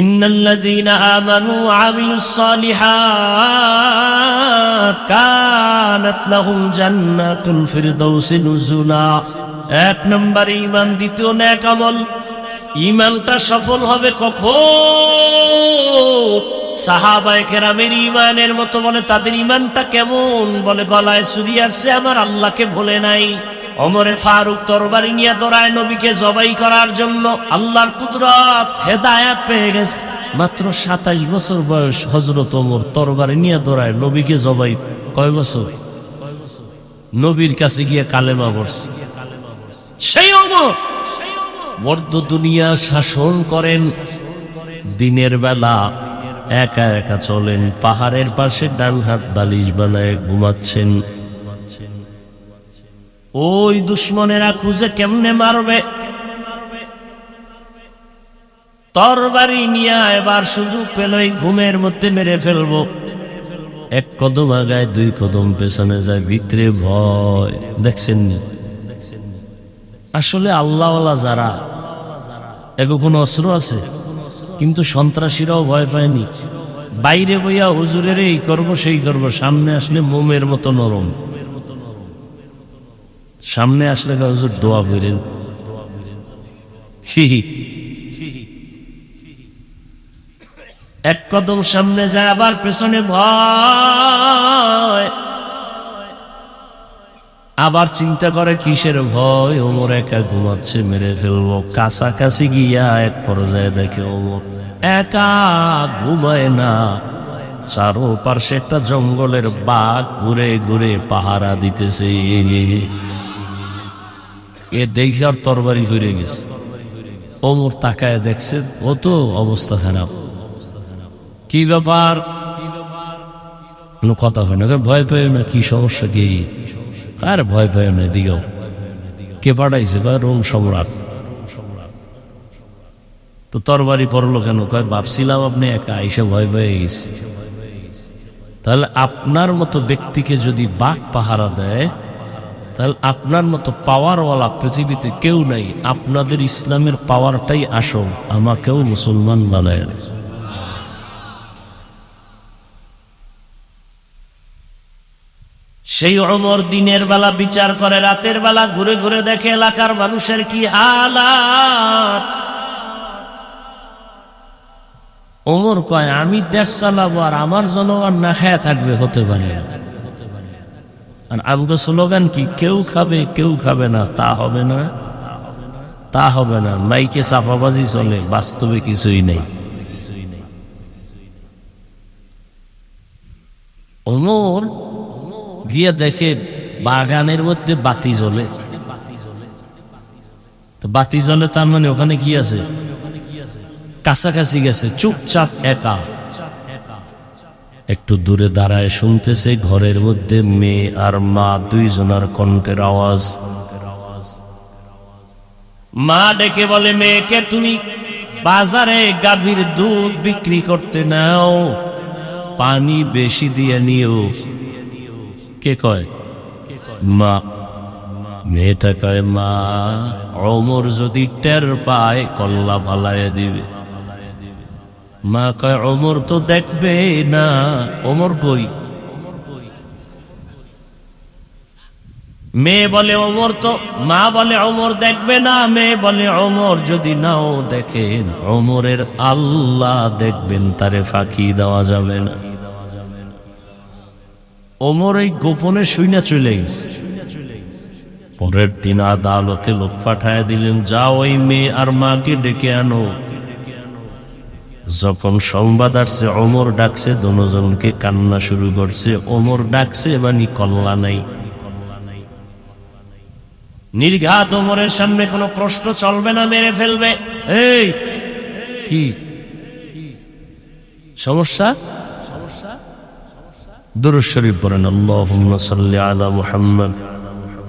ইন্নাল্লাযীনা আমানু ওয়া আমিলুস সালিহাত কানাত লাহুম জান্নাতুল ফিরদাউসি নুজুলা। এক নম্বরে ঈমান, দ্বিতীয় নেক আমল। ঈমানটা সফল হবে কখন? সাহাবায়ে কেরামের ঈমানের মতো। বলে তাদের ঈমানটা কেমন? বলে গলায় ছুরি আসছে, আমার আল্লাহকে ভুলে নাই। ওমরে ফারুক তরবারি নিয়ে দৌড়ায় নবীকে জবাই করার জন্য। আল্লাহর কুদরত, হেদায়েত পেয়ে গেছে। মাত্র 27 বছর বয়স হযরত ওমর তরবারি নিয়ে দৌড়ায় নবীকে জবাই। কয় বছর? নবীর কাছে গিয়ে কালেমা পড়ছে। সেই ওমর মর্দ দুনিয়া শাসন করেন, দিনের বেলা একা একা চলেন, পাহাড়ের পাশে ডান হাত বালিশ বানায় ঘুমাচ্ছেন। ওই দুশ্মনেরা খুঁজে কেমনে মারবে, তরবারি নিয়ে এবার সুযোগ পেল এই ঘুমের মধ্যে মেরে ফেলবো। এক কদম আগায়, দুই কদম পেছনে যায়, ভিতরে ভয়। দেখছেন নি? আসলে আল্লাহওয়ালা যারা, এগো কোনো অস্ত্র আছে, কিন্তু সন্ত্রাসীরাও ভয় পায়নি। বাইরে বইয়া হুজুরের এই করবো সেই করবো, সামনে আসলে মোমের মতো নরম। সামনে আসলে হুজুর দোয়া করেন, এক কদম সামনে যায়, আবার পেছনে ভয়। আবার চিন্তা করে কিসের ভয়? ওমর একা ঘুমাচ্ছে, মেরে ফেলবো। কাছাকাছি গিয়া এক পর্যায়ে দেখে ওমর একা ঘুমায় না, চারো পার্শ্বে একটা জঙ্গলের বাঘ ঘুরে ঘুরে পাহারা দিতেছে। এ দেখে আর তরবারি ফিরে গেছে। ওমর তাকায় দেখছে, ও তো অবস্থা খারাপ। কি ব্যাপার? কোনো কথা হয় না। ভয় পেও না, কি সমস্যা কি? আর ভয় পেও না, দিও। কে পাঠাইছে? রোম সম্রাট। তো তরবারি পড়লো কেন? কয় ভাবছিলাম আপনি একা, এসে ভয় পেয়ে গেছে। তাহলে আপনার মতো ব্যক্তিকে যদি বাঘ পাহারা দেয়, তাহলে আপনার মতো পাওয়ারওয়ালা পৃথিবীতে কেউ নাই। আপনাদের ইসলামের পাওয়ারটাই আসল, আমাকেও মুসলমান বানায়। সেই ওমর দিনের বেলা বিচার করে, রাতের বেলা ঘুরে ঘুরে দেখে এলাকার মানুষের কি হালাত। ওমর কয়, আমি দেশ চালাবো আর আমার জনগণ না খেয়ে থাকবে? হতে পারে না। আর আমগো স্লোগান কি? কেউ খাবে কেউ খাবে না, তা হবে না, তা হবে না। মাইকে চাপাবাজি চলে, বাস্তবে কিছুই নেই। ওমর গিয়ে দেখে বাগানের মধ্যে বাতি জ্বলে। তো বাতি জ্বলে, তার মানে ওখানে কি আছে? কাছাকাছি গেছে, চুপচাপ একা একটু দূরে দাঁড়ায় শুনতেছে ঘরের মধ্যে মেয়ে আর মা দুইজনার কণ্ঠের আওয়াজ। মা ডেকে বলে, মেয়েকে তুমি বাজারে গাভীর দুধ বিক্রি করতে নাও, পানি বেশি দিয়ে নিও। কে কয়? মা। মেয়েটা কয়, মা, ওমর যদি টের পায় কল্লা ফালাইয়া দিবে। মা কয়, ওমর তো দেখবে না। ওমর কই? মেয়ে বলে, ওমর তো, মা বলে ওমর দেখবে না। মেয়ে বলে, ওমর যদি নাও দেখেন, ওমরের আল্লাহ দেখবেন, তারে ফাঁকি দেওয়া যাবে না। ওমর এই গোপনে শুইনা চলে গেছে। পরের দিন আদালতে লোক পাঠায় দিলেন, যাও ওই মেয়ে আর মাকে ডেকে আনো। যখন সংবাদ আসছে ওমর ডাকছে, দুজনকে কান্না শুরু করছে। ওমর ডাকছে মানে কল্লা নাই। নির্ঘাত ওমরের সামনে কোনো প্রশ্ন চলবে না, মেরে ফেলবে। এই কি সমস্যা? দুরূদ শরীফ পড়েন, আল্লাহুম্মা সাল্লি আলা মুহাম্মদ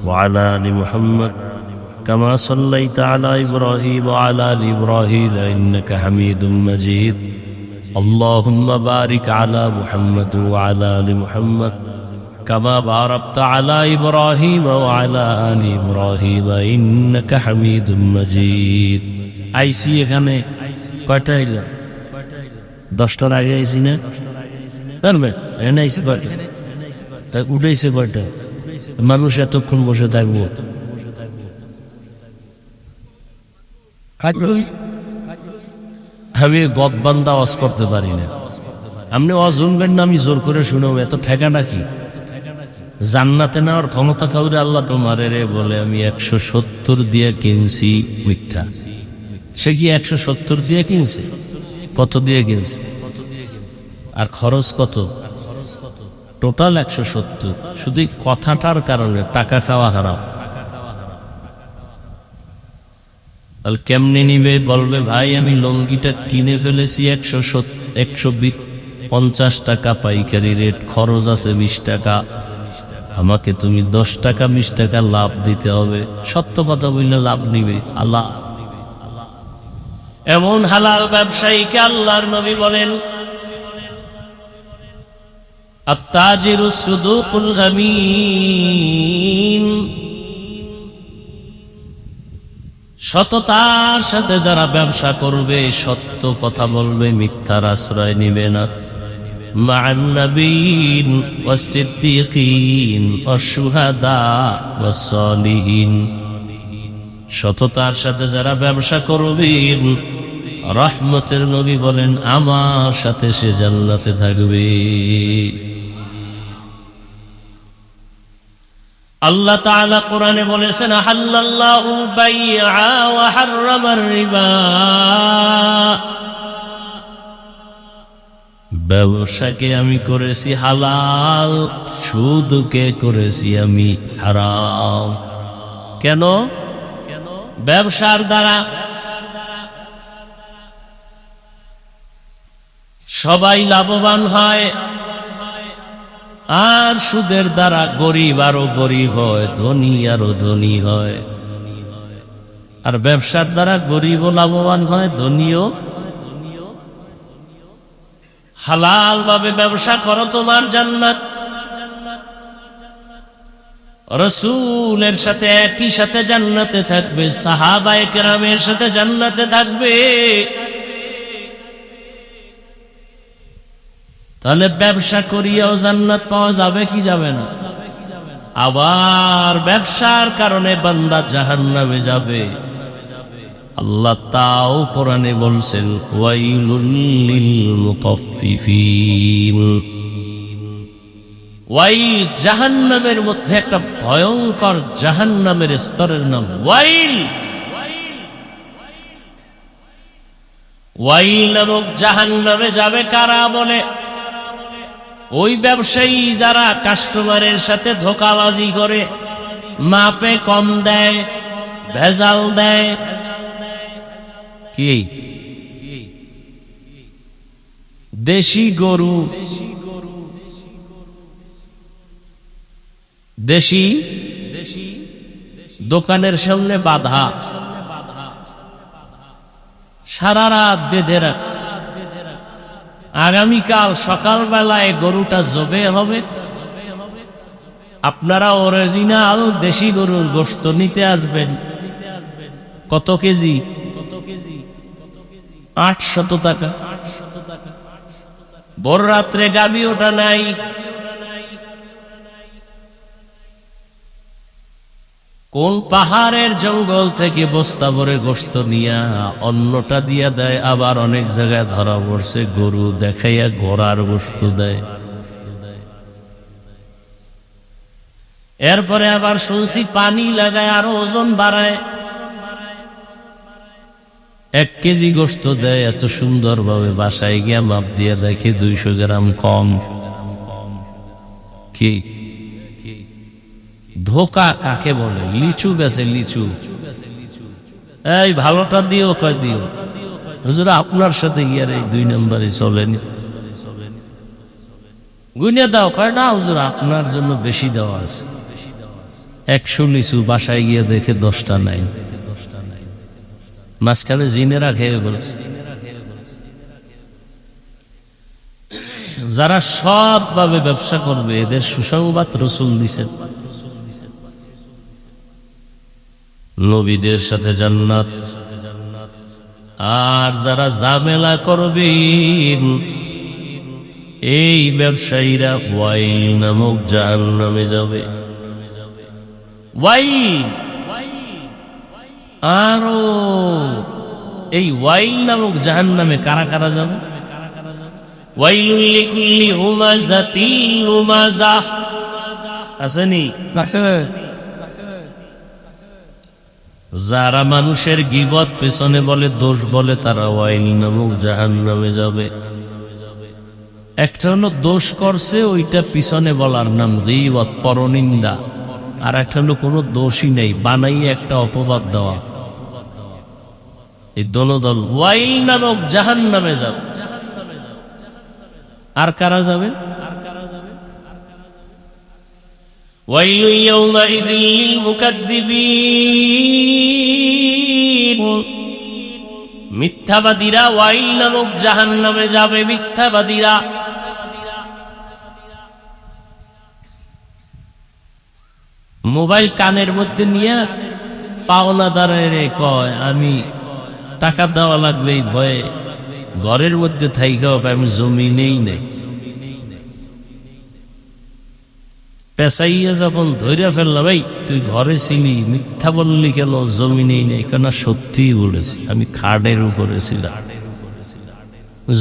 ওয়া আলা আলি মুহাম্মদ কামা সাল্লাইতা আলা ইব্রাহিম ওয়া আলা আলি ইব্রাহিম ইন্নাকা হামিদুম মাজিদ। আল্লাহুম্মা বারিক আলা মুহাম্মদ ওয়া আলা আলি মুহাম্মদ কামা বারাকতা আলা ইব্রাহিম ওয়া আলা আলি ইব্রাহিম ইন্নাকা হামিদুম মাজিদ। আইসি এখানে কয়টা এলাম? 10টার আগে আইছি না জানবে এনে আইসি কয়টা তা উঠেছে কয়টা মানুষ এতক্ষণ বসে থাকবো আমি গদবান্দা ওয়াজ করতে পারি না আপনি ওয়াজ শুনবেন না আমি জোর করে শুনবো এত ঠেকানা কি জান্নাতে নেওয়ার ক্ষমতা কাউরে আল্লাহ তোমার রে বলে আমি 170 দিয়ে কিনছি মিথ্যা সে কি 170 দিয়ে কিনছে কত দিয়ে কিনছে আর খরচ কত টোটাল 170 শুধু কথাটার কারণে টাকা খাওয়া হারাম তাহলে কেমনে নিবে বলবে ভাই আমি লঙ্গিটা কিনে ফেলেছি 150 টাকা পাইকারি রেট খরচ আছে 20 টাকা আমাকে তুমি 10 টাকা 20 টাকা লাভ দিতে হবে সত্য কথা বললে লাভ নিবে আল্লাহ এমন হালাল ব্যবসায়ীকে আল্লাহর নবী বলেন আত-তাজিরু সুদুকুল আমিন সততার সাথে যারা ব্যবসা করবে সত্য কথা বলবে মিথ্যার আশ্রয় নিবে না মা'আন নাবিয়্যিন ওয়াস-সিদ্দীকিন ওয়াশ-শুহাদা ওয়াস-সালিহিন সততার সাথে যারা ব্যবসা করবে রহমতের নবী বলেন আমার সাথে সে জান্নাতে থাকবে আল্লাহ তাআলা কোরআনে বলেছেন হাল্লাল্লাহুল বাই'a ওয়া হাররামার রিবা ব্যবসাকে আমি করেছি হালাল সুদকে করেছি আমি হারাম কেন ব্যবসার দ্বারা সবাই লাভবান হয় আর সুদের দ্বারা গরিব আরো গরিব হয় ধনী আরো ধনী হয় আর ব্যবসার দ্বারা গরিবও লাভবান হয় ধনীও হালাল ভাবে ব্যবসা করো তোমার জান্নাত রাসূলের সাথে একই সাথে জান্নাতে থাকবে সাহাবায়ে কেরামের সাথে জান্নাতে থাকবে তাহলে ব্যবসা করিয়াও জান্নাত পাওয়া যাবে কি যাবে না আবার ব্যবসার কারণে বান্দা জাহান্নামে যাবে আল্লাহ তাও কোরআনে বলছেন ওয়াইলুল লিল মুতাফফিফিন ওয়াইল জাহান্নামের মধ্যে একটা ভয়ঙ্কর জাহান্নামের স্তরের নাম ওয়াইল ওয়াইল নামক জাহান্নামে যাবে কারা বলে ওই ব্যবসায়ী যারা কাস্টমারের সাথে ধোঁকাবাজি করে মাপে কম দেয় ভেজাল দেয় কি দেশি গরু দেশি দোকানের সামনে বাধা সারা রাত বেঁধে রাখছে আগামীকাল সকালবেলায় গরুটা জবে হবে আপনারা অরিজিনাল দেশি গরুর গোশত নিতে আসবেন কত কেজি 800 টাকা ভোর রাত্রে গাবি ওটা নাই কোন পাহাড়ের জঙ্গল থেকে বস্তা ভরে গোশত নিয়া অন্যটা দিয়া দেয় আবার অনেক জায়গায় ধরা পড়ছে গরু দেখাইয়া ঘোড়ার গোশত দেয় এরপরে আবার শুনছি পানি লাগায় আরো ওজন বাড়ায় 1 কেজি গোশত দেয় এত সুন্দর ভাবে বাসায় গিয়া মাপ দিয়া দেখে 200 গ্রাম কম কি ধোকা কাকে বলে লিচু বেছে লিচু এই ভালোটা দিও কয় দিও হুজুর আপনার সাথে গিয়ার এই 2 নম্বরে চলেনি গুনে দাও কয় না হুজুর আপনার জন্য বেশি দেওয়া আছে 100 লিচু বাসায় গিয়ে দেখে 10টা নাই মাঝখানে জিনেরা খেয়ে বলছে যারা সৎভাবে ব্যবসা করবে এদের সুসংবাদ রাসূল দিয়েছেন নবীদের সাথে জান্নাত আর যারা ঝামেলা করবেন এই ব্যবসায়ীরা ওয়াইল নামক জাহান্নামে যাবে। ওয়াইল, আরো এই ওয়াইল নামক জাহান্নামে কারা কারা যাবে? ওয়াইলুল লিকুল্লি হুমাযাতিল লুমাযাহ, আসেনি? যারা মানুষের গীবত পেছনে বলে, দোষ বলে, তারা ওয়াইল নামক জাহান্নামে যাবে। একটা হলো দোষ করছে ওইটা পিছনে বলার নাম গীবত, পরনিন্দা। আর একটা হলো কোনো দোষই নেই, বানাই একটা অপবাদ দেওয়া। এই দল ওয়াইল নামক জাহান্নামে যাবে। আর কারা যাবে? ওয়াইলু ইয়াউমাইযিল লিল মুকাদ্দিবিন, মিথ্যাবাদীরা ওয়াইল নামক জাহান্নামে যাবে। মিথ্যাবাদীরা মোবাইল কানের মধ্যে নিয়ে পাওনাদারে কয় আমি টাকা দেওয়া লাগবে, এই ভয়ে ঘরের মধ্যে থাইকাও আমি জমি নেই নাই। পেশাইয়া যখন ধৈর্য ফেললাম, ভাই তুই ঘরে ছিলি, মিথ্যা বললি কেন, জমি নেই নাই কেন? সত্যিই বলেছি, আমি খাটের উপরে ছিলাম,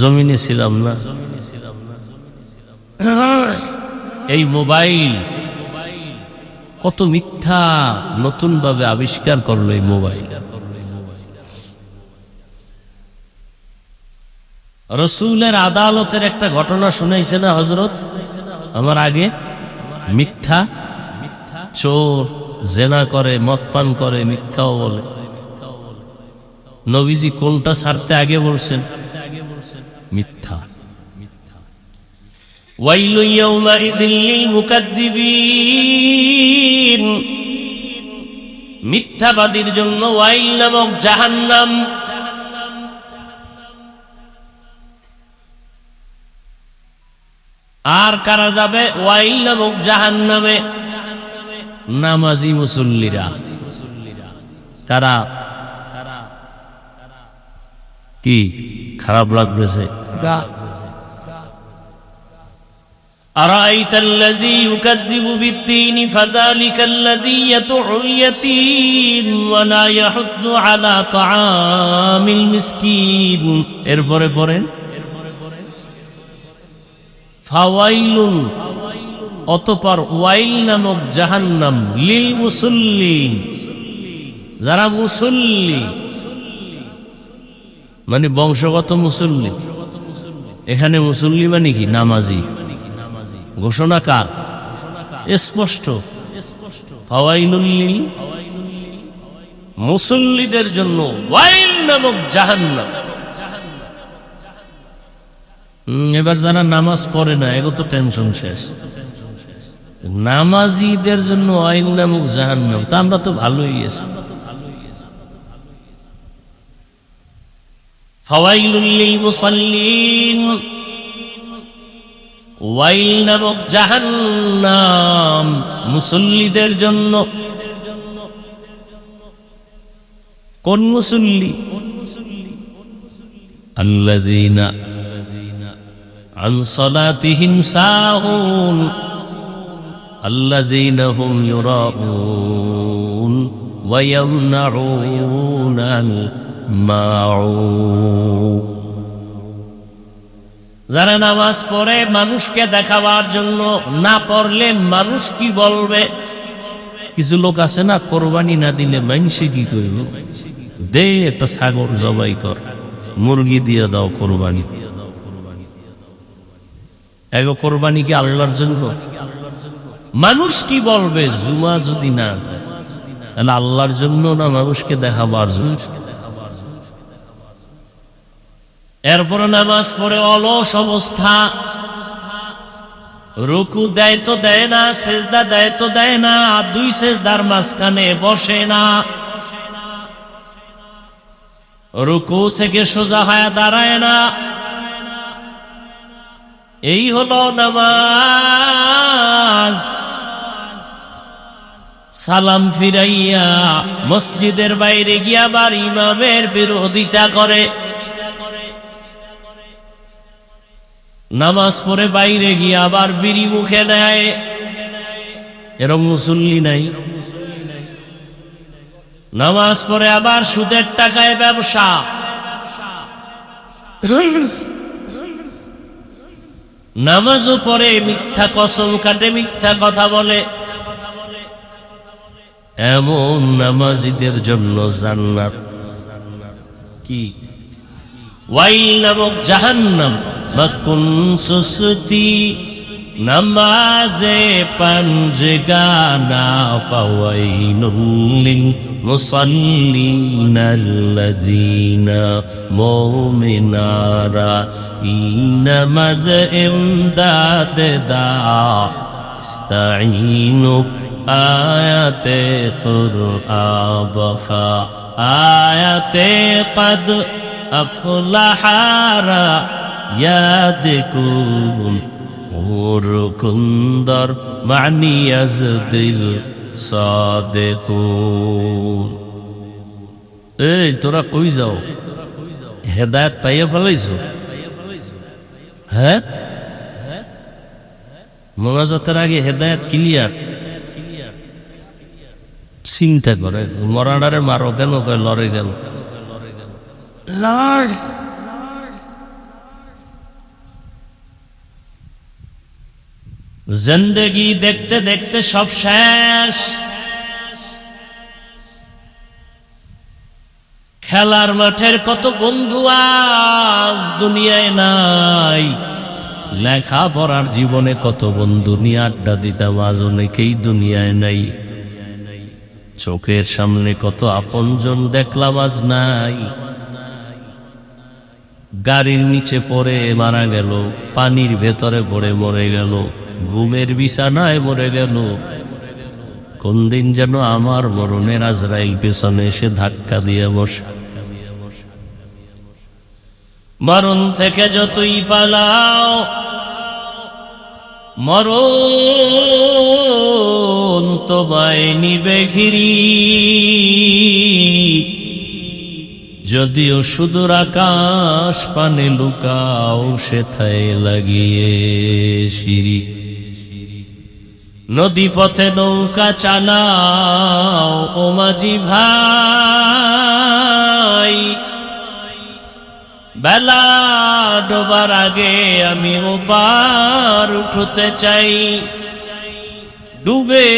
জমিনে ছিলাম না। এই মোবাইল কত মিথ্যা নতুন ভাবে আবিষ্কার করলো এই মোবাইল। রসুলের আদালতের একটা ঘটনা শুনাইছে না হযরত আমার আগে? মিথ্যা, চোর, জেনা করে, মদ পান করে, মিথ্যাও বলে। নবীজি কোনটা ছাড়তে আগে বলছেন? মিথ্যা। ওয়াইলু ইয়াউমাইযিল লিল মুকাদ্দিবিন, মিথ্যাবাদীর জন্য ওয়াইল নামক জাহান্নাম। আর কারা যাবে ওয়াইল নামক জাহান্নামে? নামাজি মুসল্লিরা। কারা? কি খারাপ লাগতেছে? أرأيت الذي يكذب بالدين فذلك الذي يدع اليتيم ولا يحض على طعام المسكين। এরপরে পড়েন ফাওয়াইলুন, অতঃপর ওয়াইল নামক জাহান্নাম, লিল মুসল্লিন, যারা মুসল্লি মানে বংশগত মুসল্লি। এখানে মুসল্লি মানে কি? নামাজি। ঘোষণা কার? স্পষ্ট। ফাওয়াইলুল লিল মুসল্লিদের জন্য ওয়াইল নামক জাহান্নাম। এবার যারা নামাজ পড়ে না, এগুলো তো টেনশন শেষ। নামাজিদের জন্য ওয়াইল নামক জাহান্নাম, তা আমরা তো ভালোই আছি। ফাওয়াইলুল লিল মুসাল্লিন, ওয়াইল নামক জাহান্নাম মুসল্লিদের জন্য। কোন মুসল্লি? আল্লাযীনা আন সালাতিহিম সাহুন আল্লাযীনা হুম ইউরাউন ওয়া ইয়ামনাউনাল মাউন, যারা নামাজ পড়ে মানুষকে দেখাবার জন্য, না পড়লে মানুষ কি বলবে? কিছু লোক আছে না, কোরবানি না দিলে মানুষে কি করবে? দে একটা ছাগল জবাই কর, মুরগি দিয়ে দাও কোরবানি। এগো কোরবানি কি আল্লাহর জন্য? মানুষ কি বলবে? জুমা যদি না তাহলে আল্লাহর জন্য না মানুষকে দেখাবার জন্য? এরপরে নামাজ পড়ে অলস অবস্থা, রুকু দেয় তো দেয় না, সেজদা দেয় তো দেয় না, দুই সেজদার মাঝখানে বসে না, রুকু থেকে সোজা হয়ে দাঁড়ায় না। এই হলো নামাজ। সালাম ফিরাইয়া মসজিদের বাইরে গিয়া আবার ইমামের বিরোধিতা করে, নামাজ পড়ে বাইরে গিয়ে আবার বিড়ি মুখে নেয়। এরকম মুসল্লি নাই। নামাজ পড়ে আবার সুদের টাকায় ব্যবসা, নামাজও পড়ে মিথ্যা কসম কাটে, মিথ্যা কথা বলে। এমন নামাজীদের জন্য জান্নাত কি ওয়াইল নামক জাহান্নাম মাকুন সুসতি নামাজে পাঞ্জগানা ফাওয়াইলুল লিল মুসাল্লিনাল্লাযীনা মুমিনারা নামাজ ইমদাদ দা ইস্তাঈনু আয়াতে কুরআবখা আয়াতে কদ আফলাহারা ইয়াদকুন কুন্দর মানি আজদিল সাদেকুন। এই তোরা কই যাও? হেদায়েত পাইয়া ফেলাইছো? হ্যাঁ, মোনাজাতের আগে হেদায়েত ক্লিয়ার। চিন্তা করে মরাডারে মারো কেন? লড়ে গেল লড়। জিন্দেগি দেখতে দেখতে সব শেষ। খেলার মাঠের কত বন্ধু আজ দুনিয়ায় নাই, লেখাপড়ার জীবনে কত বন্ধু নিয়ে আড্ডা দিতাম আজ অনেকেই দুনিয়ায় নাই। চোখের সামনে কত আপনজন দেখলাম আজ নাই। গাড়ির নিচে পড়ে মারা গেল, পানির ভেতরে পড়ে মরে গেল, ঘুমের বিছানায় মরে গেল। কোন দিন যেন আমার মরণের আজরাইল পেছনে এসে ধাক্কা দিয়ে বসে। মরণ থেকে যতই পালাও মরণ তোমায় নিবে ঘিরি, যদিও সুদূর আকাশ পানে লুকাও সেথায় লাগিয়ে সিঁড়ি। নদী পথে নৌকা চালাও ও মাঝি ভাই, বেলা ডোবার আগে আমি ওপার উঠতে চাই। ডুবে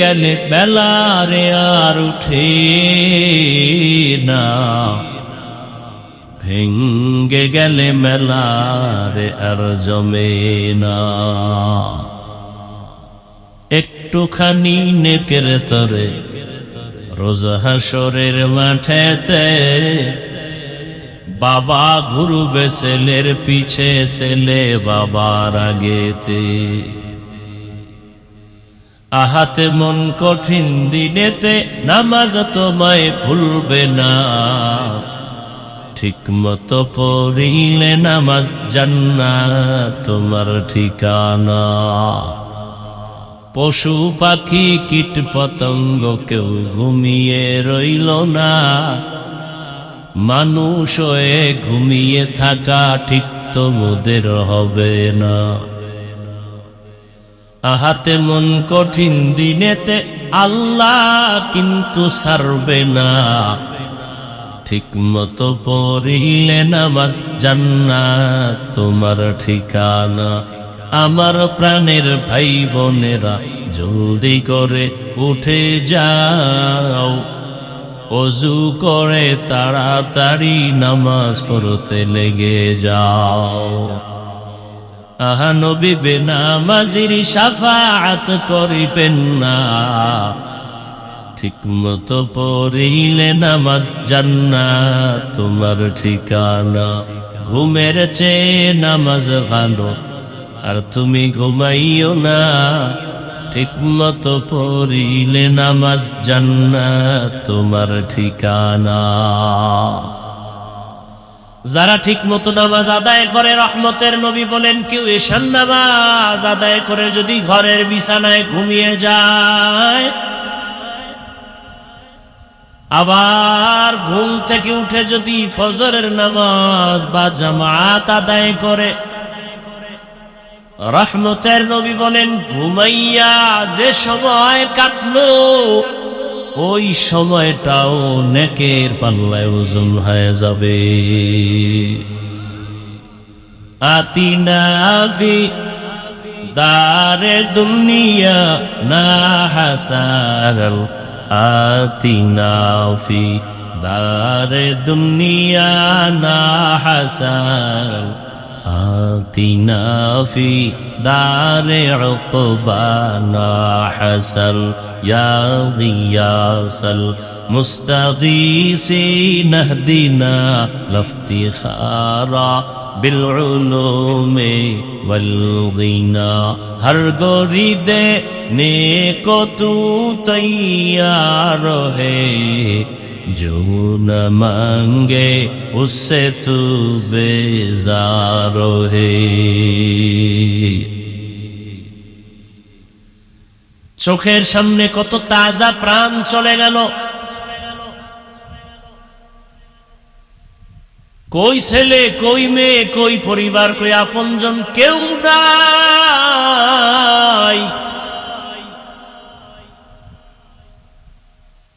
গেলে বেলা রে আর উঠে না, ভেঙ্গে গেলে মেলা রে আর জমে না। একটুখানি নেকের তরে রোজ হাসরের মাঠেতে, বাবা ঘুরবে ছেলের পিছে, ছেলে বাবার আগেতে। আহাতে মন কঠিন দিনেতে নামাজ তোমায় ভুলবে না, ঠিক মতো পড়িলে নামাজ জান্নাত তোমার ঠিকানা। পশু পাখি কীট পতঙ্গ কেউ ঘুমিয়ে রইল না, মানুষ হয়ে ঘুমিয়ে থাকা ঠিক তোমাদের হবে না। আহাতে মন কঠিন দিনেতে আল্লাহ কিন্তু ছাড়বে না, ঠিক মতো পড়িলে নামাজ জান্নাত তোমার ঠিকানা। আমার প্রাণের ভাই বোনেরা জলদি করে উঠে যাও, ওযু করে তাড়াতাড়ি নামাজ পড়তে লেগে যাও। আহা নবী বেনামাজির শাফাআত করিবেন না, ঠিক মতো পড়িলে নামাজ জান্নাত তোমার ঠিকানা। ঘুমের চেয়ে নামাজ ভালো, আর তুমি ঘুমাইও না, ঠিক মতো পড়িলে নামাজ জান্নাত তোমার ঠিকানা। যারা ঠিক মতো নামাজ আদায় করে, রহমতের নবী বলেন কেউ এশার নামাজ আদায় করে যদি ঘরের বিছানায় ঘুমিয়ে যায়, আবার ঘুম থেকে উঠে যদি ফজরের নামাজ বা জামাত আদায় করে, রহমতের নবী বলেন ঘুমাইয়া যে সময় কাটলো ওই সময়টাও নেকের পাল্লায় ওজন হয়ে যাবে। আতিনা ফি দারে দুনিয়া না হাসাল, আতিনা ফি দারে দুনিয়া না হাসাল, আতিনা ফি দারে উকবা না হাসাল, ইয়া গিয়াসাল মুস্তাগীসিন ইহদিনা লাফতিখারা بالعلوم والغنا ہر گوری دینے کو تو تیار ہے، جو نہ مانگے اس سے تو بیزار ہے۔ চোখের সামনে কত তাজা প্রাণ চলে গেল, কই ছেলে কই মেয়ে কই পরিবার কই আপনজন কেউ নাই।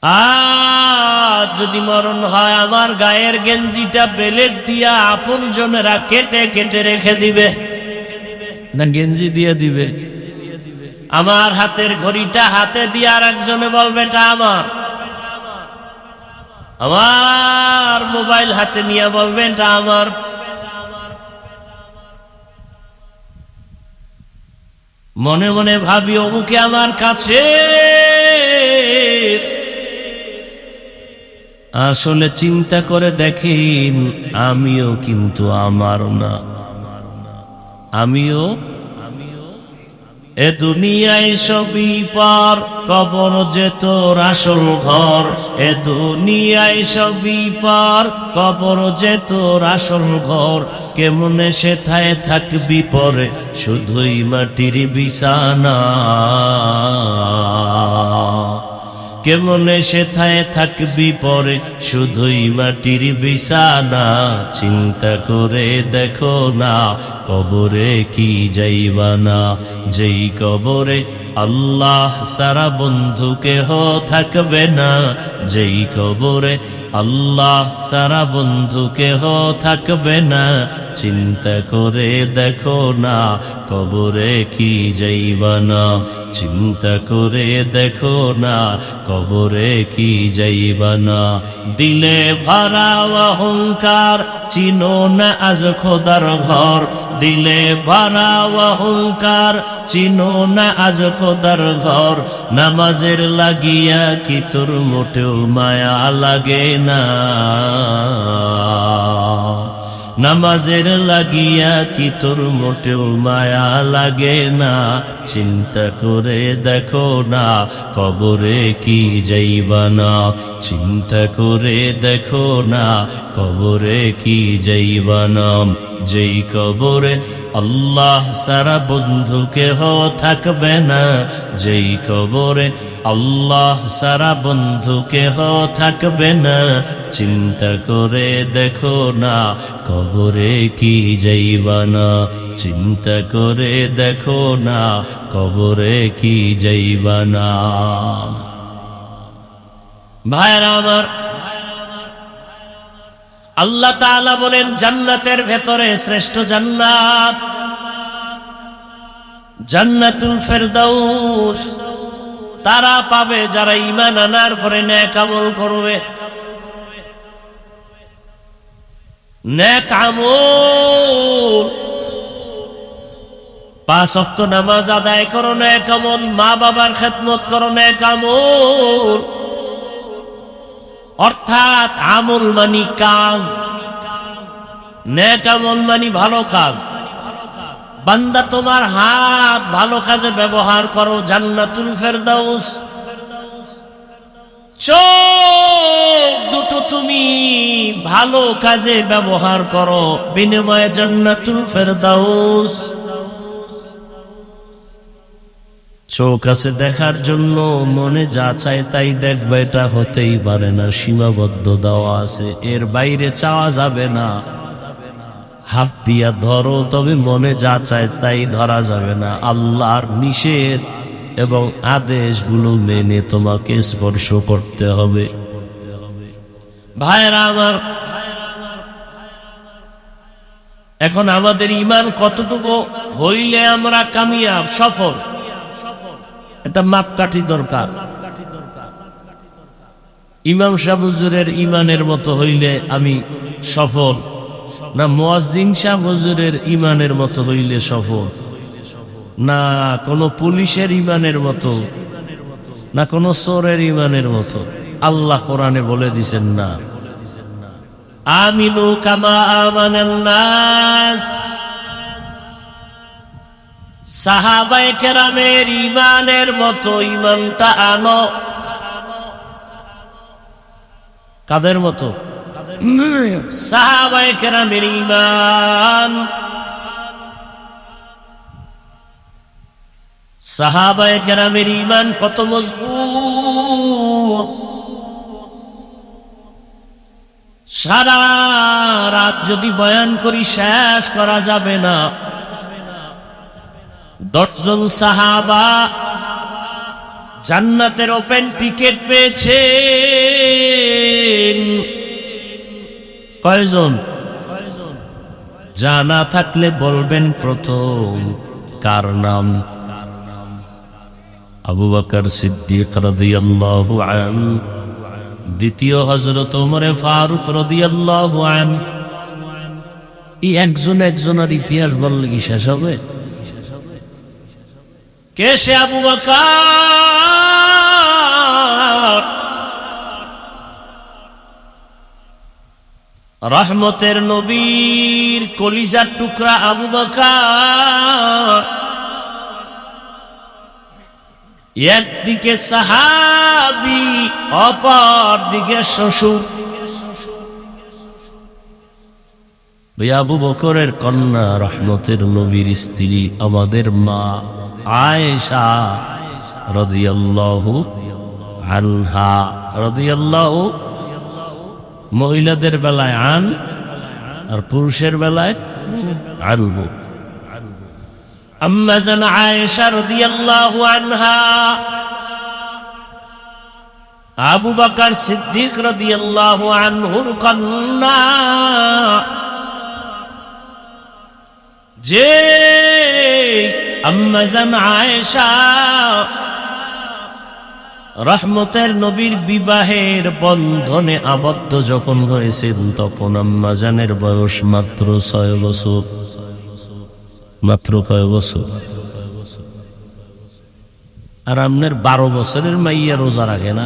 আজ যদি মরণ হয় আমার গায়ের গেঞ্জিটা বেলেট দিয়া আপনজনেরা কেটে কেটে রেখে দিবে না গেঞ্জি দিয়ে দিবে? আমার হাতের ঘড়িটা হাতে দিয়ে আর একজনে বলবে এটা আমার, আমার মোবাইল হাতে নিয়ে বলবেন এটা আমার। মনে মনে ভাবি অমুকে আমার কাছে, আসলে চিন্তা করে দেখেন আমিও কিন্তু আমার না, আমিও এ দুনিয়ায় সবই পার, কবর যে তোর আসল ঘর। এ দুনিয়ায় সবই পার, কবর যে তোর আসল ঘর। কেমনে সেথায় থাকবি পরে শুধুই মাটির বিছানা, কেমনে সেথায় থাকবি পরে শুধুই মাটির বিছানা। চিন্তা করে দেখো না কবরে কি যাইবা না, যেই কবরে আল্লাহ সারা বন্ধু কেহ থাকবে না, যেই কবরে আল্লাহ সারা বন্ধু কেহ থাকবে না। চিন্তা করে দেখো না কবরে কি যাইবা না, চিন্তা করে দেখো না কবরে কি যাইবা না। দিলে ভরা অহংকার চিনো না আজ খোদার ঘর, দিলে ভরা অহংকার চিনো না আজ খোদার ঘর। নামাজের লাগিয়া কি তোর মোটেও মায়া লাগে না, নামাজের লাগিয়া কি তোর মোটেও মায়া লাগে না। চিন্তা করে দেখো না কবরে কি যাইবা না, চিন্তা করে দেখো না কবরে কি যাইবা না। যেই কবরে আল্লাহ সারা বন্ধু কেহ থাকবে না, যেই কবরে আল্লাহ সারা বন্ধু কেহ থাকবে না। চিন্তা করে দেখো না কবরে কি যাইবা না, চিন্তা করে দেখো না কবরে কি যাইবা না। ভাইরা আমার, আল্লাহ তাআলা বলেন জান্নাতের ভেতরে শ্রেষ্ঠ জান্নাত জান্নাতুল ফেরদাউস তারা পাবে যারা ঈমান আনার পরে নেক আমল করবে। নেক আমল, 5 ওয়াক্ত নামাজ আদায় করো নেক আমল, মা বাবার খেদমত করো নেক আমল। অর্থাৎ আমল মানি কাজ, নেক আমল মানি ভালো কাজ। বান্দা তোমার হাত ভালো কাজে ব্যবহার করো, জান্নাতুল ফেরদাউস। চোখ দুটো তুমি ভালো কাজে ব্যবহার করো, বিনিময়ে জান্নাতুল ফেরদাউস। চোখ আছে দেখার জন্য, মনে যা চায় তাই দেখবে, এটা হতেই পারে না। সীমাবদ্ধ দেওয়া আছে, এর বাইরে চাওয়া যাবে না। হাত দিয়া ধরো, তবে মনে যা চায় তাই ধরা যাবে না। আল্লাহর নিষেধ এবং আদেশগুলো মেনে তোমাকে স্পর্শ করতে হবে। ভাইরা আমার, এখন আমাদের ঈমান কতটুকু হইলে আমরা কামিয়াব, সফল, এটা মাপকাঠি দরকার। ইমাম সাহেব হুজুরের ঈমানের মতো হইলে আমি সফল, না মুয়াজ্জিন সাহেব হুজুরের ঈমানের মতো হইলে সফল, না কোন পুলিশের ঈমানের মতো, না কোন চোরের ঈমানের মতো? আল্লাহ কোরআনে বলে দিছেন না, আমিনু কামা আমানান নাস। সাহাবায়ে কেরামের ঈমানের মতো ঈমানটা আনো। কাদের মতো? সাহাবায়ে কেরামের ঈমান। সাহাবায়ে কেরামের ঈমান কত মজবুত! সারা রাত যদি বয়ান করি শেষ করা যাবে না। 10 জন সাহাবা জান্নাতের ওপেন টিকেট পেয়েছেন। কয়জন? জানা থাকলে বলবেন প্রথম কার নাম? আবু বকর সিদ্দিক রাদিয়াল্লাহু আনহু, দ্বিতীয় হযরত ওমর ফারুক রাদিয়াল্লাহু আনহু। এই একজনের ইতিহাস বললে কি শেষ হবে? কে সে আবু বকর? রহমতের নবীর কলিজার টুকরা আবু বকর। একদিকে সাহাবী, অপর দিকে শ্বশুর। আবু বকরের কন্যা রহমতের নবীর স্ত্রী আমাদের মা আয়েশা রাদিয়াল্লাহু আনহা। রাদিয়াল্লাহু মহিলাদের বেলায় আন, আর পুরুষের বেলায় আনহু। আম্মা জান আয়েশা রাদিয়াল্লাহু আনহা আবু বকর সিদ্দিক রাদিয়াল্লাহু আনহুর কন্যা। যে আম্মা জান আয়েশা রহমতের নবীর বিবাহের বন্ধনে আবদ্ধ যখন হয়েছেন, তখন আম্মা জানের বয়স মাত্র 6 বছর। মাত্র কয় বছর? আর আপনার 12 বছরের মাইয়া রোজা রাখে না?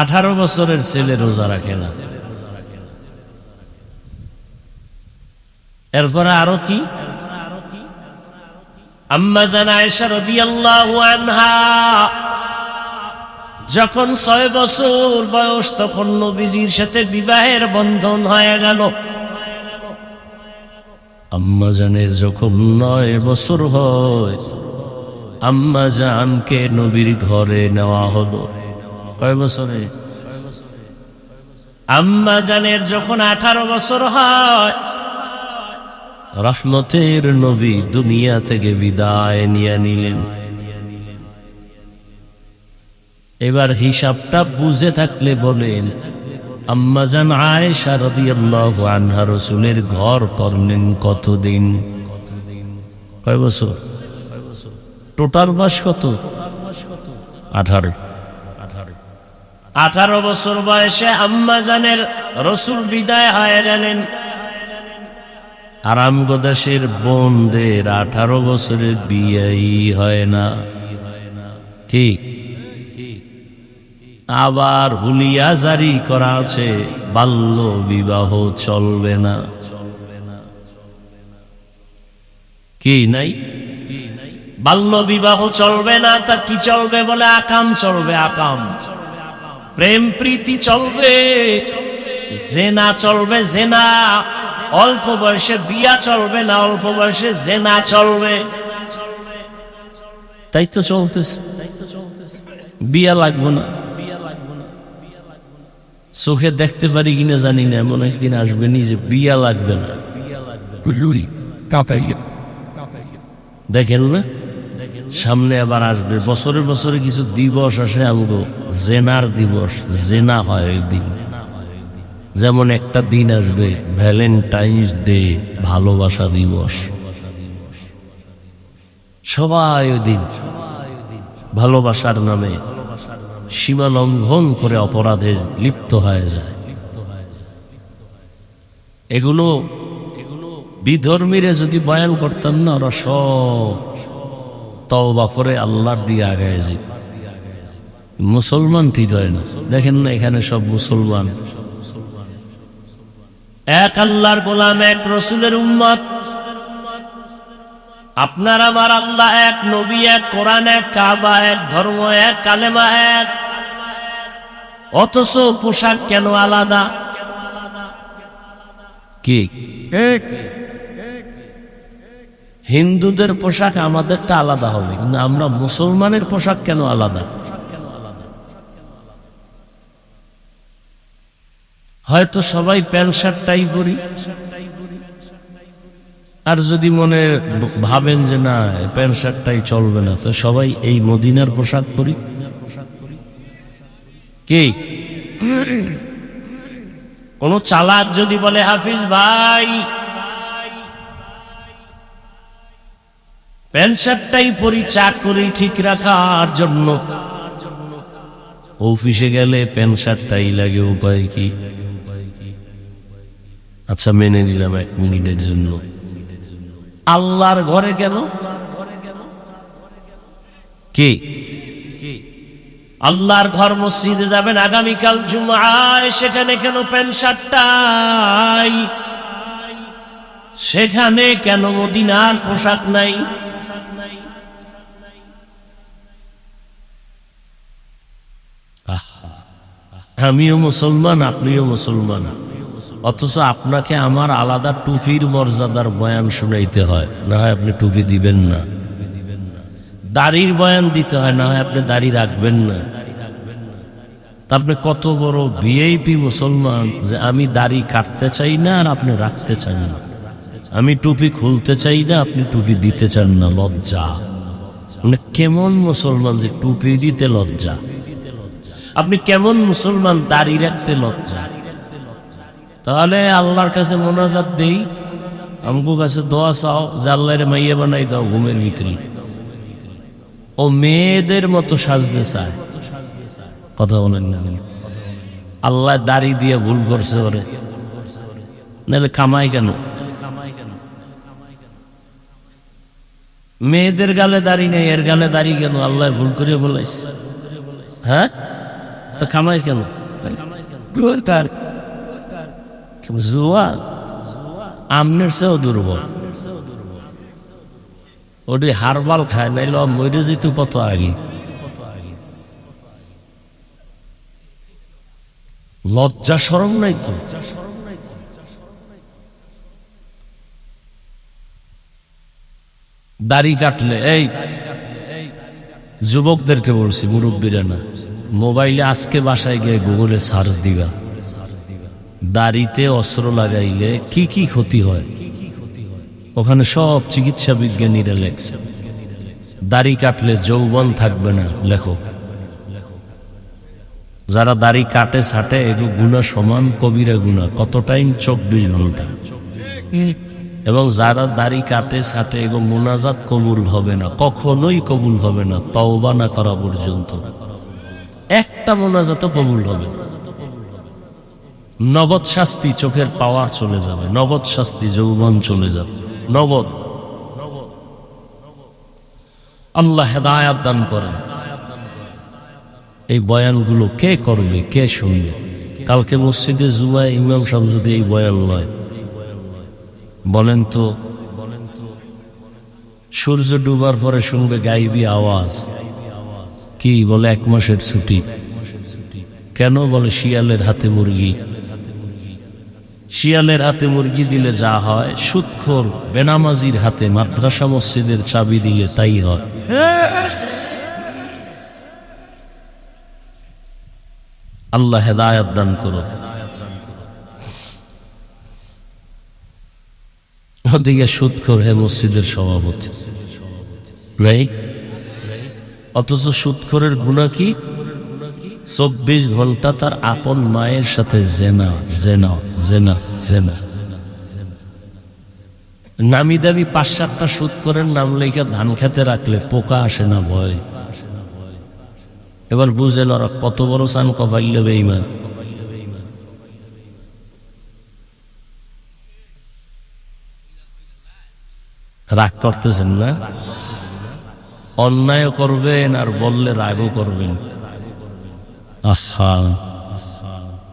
18 বছরের ছেলে রোজা রাখে না? এরপরে আরো কি? আম্মা জান আয়েশা রাদিয়াল্লাহু আনহা যখন 6 বছর বয়স, তখন নবীজির সাথে বিবাহের বন্ধন হয়ে গেল। আম্মা জানের যখন 9 বছর হয়, আম্মা জানকে নবীর ঘরে নেওয়া হলো। কয় বছরে? আম্মা জানের যখন 18 বছর হয়, রহমতের নবী দুনিয়া থেকে বিদায় নিয়ে নিলেন। এবার হিসাবটা বুঝে থাকলে বলেন, আম্মা জান আয়েশা রাদিয়াল্লাহু আনহা রাসূলের ঘর করলেন কতদিন? কয় বছর? টোটাল মাস কত? 18। 18 বছর বয়সে আম্মা জানের রাসূল বিদায় হয়ে গেলেন। আরামগোদেশের বোনদের 18 বছরের বিয়েই হয় না। কি? আবার হুলিয়া জারি করা আছে, বাল্য বিবাহ চলবে না। কি নাই? বাল্য বিবাহ চলবে না। তা কি চলবে? বলে আকাম চলবে। আকাম, প্রেম প্রীতি চলবে, জেনা চলবে। জেনা অল্প বয়সে বিয়া চলবে না, অল্প বয়সে জেনা চলবে। তাই তো চলতেছে, বিয়া লাগবে না। চোখে দেখতে পারি কিনা জানি না, এমন একদিন আসবে নি যে বিয়া লাগবে না। দেখেন না, সামনে আবার আসবে, বছরে বছরে কিছু দিবস আসে, আমগো জেনার দিবস, জেনা হয় ওই দিন। যেমন একটা দিন আসবে ভ্যালেন্টাইন্স ডে, ভালোবাসা দিবস। সবাই ওই দিন ভালোবাসার নামে সীমা লঙ্ঘন করে অপরাধে লিপ্ত হয়ে যায়। এগুলো বিধর্মীরা যদি বয়ান করতাম না, ওরা সব তওবা করে আল্লাহর দিয়ে আগায় যায়। মুসলমান ঠিক হয় না, দেখেন না এখানে সব মুসলমান, এক আল্লাহর গোলাম, এক রসুলের উম্মত। আপনার আমার আল্লাহ এক, নবী এক, কোরআন এক, কাবা এক, ধর্ম এক, কালেমা এক, অথচ পোশাক কেন আলাদা? কি হিন্দুদের পোশাক আমাদেরটা আলাদা হবে, কিন্তু আমরা মুসলমানের পোশাক কেন আলাদা? হয়তো সবাই প্যান্ট শার্টটাই পরি, আর যদি মনে ভাবেন যে না প্যান্ট শার্টটাই চলবে না, তো সবাই এই মদিনার পোশাক পরি। কি কোন চালাক যদি বলে হাফিজ ভাই প্যান্ট শার্টটাই পরি চাকরি ঠিক রাখার জন্য, অফিসে গেলে প্যান্ট শার্টটাই লাগে, উপায় কি? আচ্ছা মেনে নিলাম এক মিনিটের জন্য। আল্লাহর ঘরে কেন? কি আল্লাহর ঘর মসজিদে যাবেন আগামীকাল জুমআয়, সেখানে কেন প্যান্ট শার্টটাই? সেখানে কেন মদিনার পোশাক নাই? আমিও মুসলমান, আপনিও মুসলমান, অথচ আপনাকে আমার আলাদা টুপির মর্যাদার বয়ান শুনাইতে হয়, না হয় আপনি টুপি দিবেন না। দাড়ির বয়ান দিতে হয়, না হয় আপনি দাড়ি রাখবেন না। তা আপনি কত বড় ভিআইপি মুসলমান যে আমি দাড়ি কাটতে চাই না আর আপনি রাখতে চান না, আমি টুপি খুলতে চাই না আপনি টুপি দিতে চান না। লজ্জা! আপনি কেমন মুসলমান যে টুপি দিতে লজ্জা? আপনি কেমন মুসলমান দাড়ি রাখতে লজ্জা? তাহলে আল্লাহর কাছে মোনাজাত দেই, আমগো কাছে দোয়া চাও যে আল্লাহর মাইয়া বানাই দাও ঘুমের ভিতরে। ও মেয়েদের মতো সাজতে চায়, কথা বলেন না? আল্লাহ দাড়ি দিয়ে ভুল করছে ওরে, নাহলে কামাই কেন? মেয়েদের গালে দাড়ি নেই, এর গালে দাড়ি কেন? আল্লাহ ভুল করে বলাইছে। হ্যাঁ, তো কামাই কেন? জুয়া আমনের চেয়েও দুর্বল, ওটি হারবাল খায়, নাইল মরে যেত কত আগে। লজ্জা শরম নাই তো? দাড়ি কাটলে, এই যুবকদেরকে বলছি, মুরব্বীরা না, মোবাইলে আজকে বাসায় গিয়ে গুগলে সার্চ দিবা, দাড়িতে অস্ত্র লাগাইলে কি কি ক্ষতি হয়, ওখানে সব চিকিৎসা বিজ্ঞানীরা লেখছে। দাড়ি কাটলে যৌবন থাকবে না, লেখো। যারা দাড়ি কাটে ছাটে এগুলো গুনাহ সমান কবিরা গুনাহ, কত টাইম? 24 ঘন্টা। এবং যারা দাড়ি কাটে ছাটে এগুলো মুনাজাত কবুল হবে না, কখনোই কবুল হবে না তওবা না করা পর্যন্ত। একটা মুনাজাতও কবুল হবে না। নগদ শাস্তি, চোখের পাওয়ার চলে যাবে, নগদ শাস্তি, যৌবন চলে যাবে, নগদ। আল্লাহ হেদায়াত দান করেন। এই বয়ানগুলো কে করবে, কে শুনবে? কালকে মসজিদে জুমায় ইমাম সাহেব যদি এই বয়ান লয়, বলেন তো, সূর্য ডুবার পরে শুনবে গাইবি আওয়াজ, কি বলে 1 মাসের ছুটি। কেন? বলে শিয়ালের হাতে মুরগি। শিয়ালের হাতে মুরগি দিলে যা হয়, সুদখোর বেনামাজির হাতে মাদ্রাসা মসজিদের চাবি দিলে তাই হয়। আল্লাহ হেদায়েত দান করো। ওদিকে সুদখোর হে মসজিদের সভাপতি, রাইট? অথচ সুদখোরের গুনাহ কি? 24 ঘন্টা তার আপন মায়ের সাথে জেনা জেনা জেনা জেনা। নামি দামি 5-7টা সুদখোরের নাম লেখা ধান খেতে রাখলে পোকা আসে না ভয়। এবার বুঝেন ওরা কত বড় চান কপাইলে বেঈমান। রাগ করতেছেন না? অন্যায় করবেন আর বললে রাগও করবেন। আচ্ছা,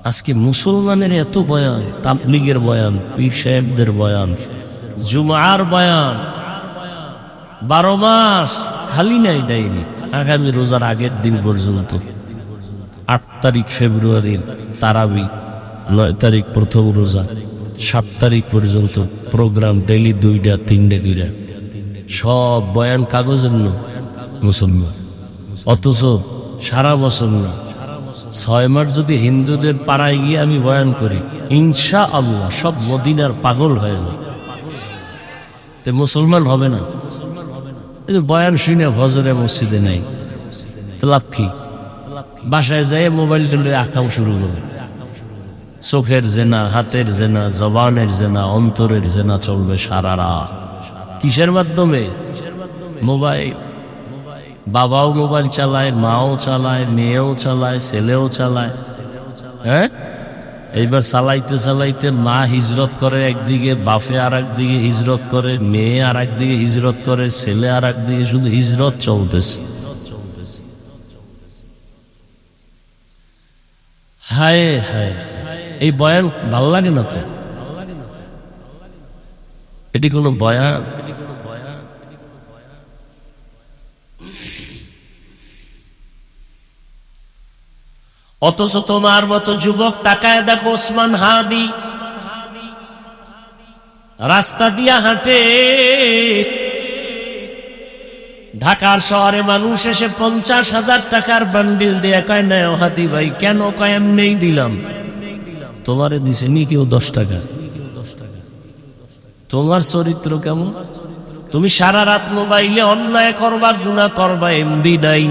আজকে মুসলমানের এত বয়ান, তাবলীগের বয়ান, পীর সাহেবদের বয়ান, জুমার বয়ান, 12 মাস খালি নাই ডায়েরি। আগামী রোজার আগের দিন পর্যন্ত 8 তারিখ ফেব্রুয়ারির তারাবি, 9 তারিখ প্রথম রোজা, 7 তারিখ পর্যন্ত প্রোগ্রাম, ডেইলি 2টা 3টা করে সব বয়ান কাগজের না মুসলমান। অথচ সারা বছর না, 6 মাস যদি হিন্দুদের পাড়ায় গিয়ে আমি বয়ান করি, ইনশাআল্লাহ সব মদিনার পাগল হয়ে যায়। মুসলমান হবে না। বয়ান শুনে ফজরে মসজিদে নাই, তো লাভ কি? বাসায় যায় মোবাইল টেলে আঁকাও শুরু করে। চোখের জেনা, হাতের জেনা, জবানের জেনা, অন্তরের জেনা চলবে সারা রাত। কিসের মাধ্যমে? মোবাইল। বাবাও মোবাইল চালায়, মাও চালায়, মেয়েও চালায়, ছেলেও চালায়। হ্যাঁ, এইবার চালাইতে চালাইতে মা হিজরত করে একদিকে, বাপে আর একদিকে হিজরত করে, মেয়ে আর একদিকে হিজরত করে, ছেলে আর একদিকে, শুধু হিজরত চলতেছে। হায় হায়, এই বয়ান ভাল লাগে না তো? এটি কোনো বয়ান? অথচ তোমার মতো যুবক তাকায় দেখো, ওসমান হাদি রাস্তা দিয়া হাঁটে, ঢাকার শহরে মানুষ এসে 50,000 টাকার বান্ডিল দিয়ে কয়, না হাদি ভাই কেন? কয় এমনি দিলাম। তোমারে দিছে নি কেউ 10 টাকা? তোমার চরিত্র কেমন? তুমি সারা রাত মোবাইলে অন্যায় করবা, গুনাহ করবা, এমবি নাই।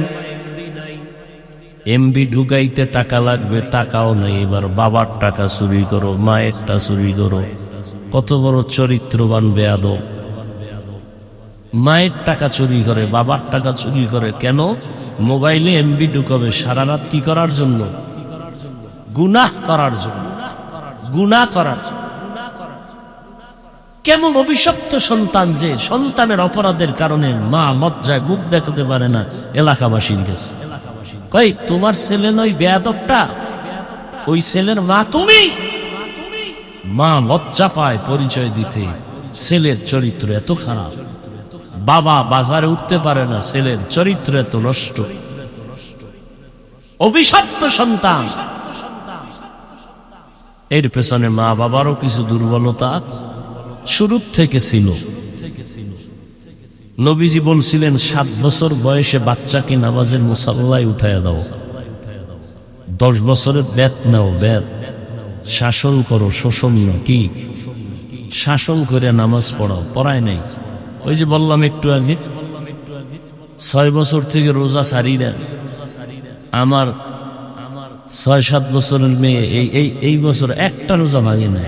এমবি ঢুকাইতে টাকা লাগবে, টাকাও নাই। এবার বাবার টাকা চুরি করো, মায়েরটা চুরি করো। কত বড় চরিত্রবান বেয়াদব! মায়ের টাকা চুরি করে, বাবার টাকা চুরি করে। কেন? মোবাইলে এমবি ঢুকাবে। সারা রাত কি করার জন্য? গুনাহ করার জন্য, গুনাহ করার জন্য। কেমন অভিশপ্ত সন্তান যে সন্তানের অপরাধের কারণে মা লজ্জায় মুখ দেখাতে পারে না এলাকাবাসীর কাছে। কই তোমার ছেলে নয় বেয়াদবটা, ওই ছেলের মা তুমি। মা লজ্জা পায় পরিচয় দিতে, ছেলের চরিত্র এত খারাপ। বাবা বাজারে উঠতে পারে না, ছেলের চরিত্র এত নষ্ট। অভিশপ্ত সন্তান। এর পেছনে মা বাবারও কিছু দুর্বলতা শুরু থেকে ছিল। নবীজি বলছিলেন 7 বছর বয়সে বাচ্চাকে নামাজের মুসাল্লায় উঠাইয়া দাও, 10 বছরের বেত নাও, বেত শাসন করো, শোষণ না। কি শাসন করে নামাজ পড়াও? পড়ায় নাই। ওই যে বললাম একটু আগে, 6 বছর থেকে রোজা ছাড়ি না। আমার 6-7 বছরের মেয়ে এই বছর একটা রোজা ভাঙে না।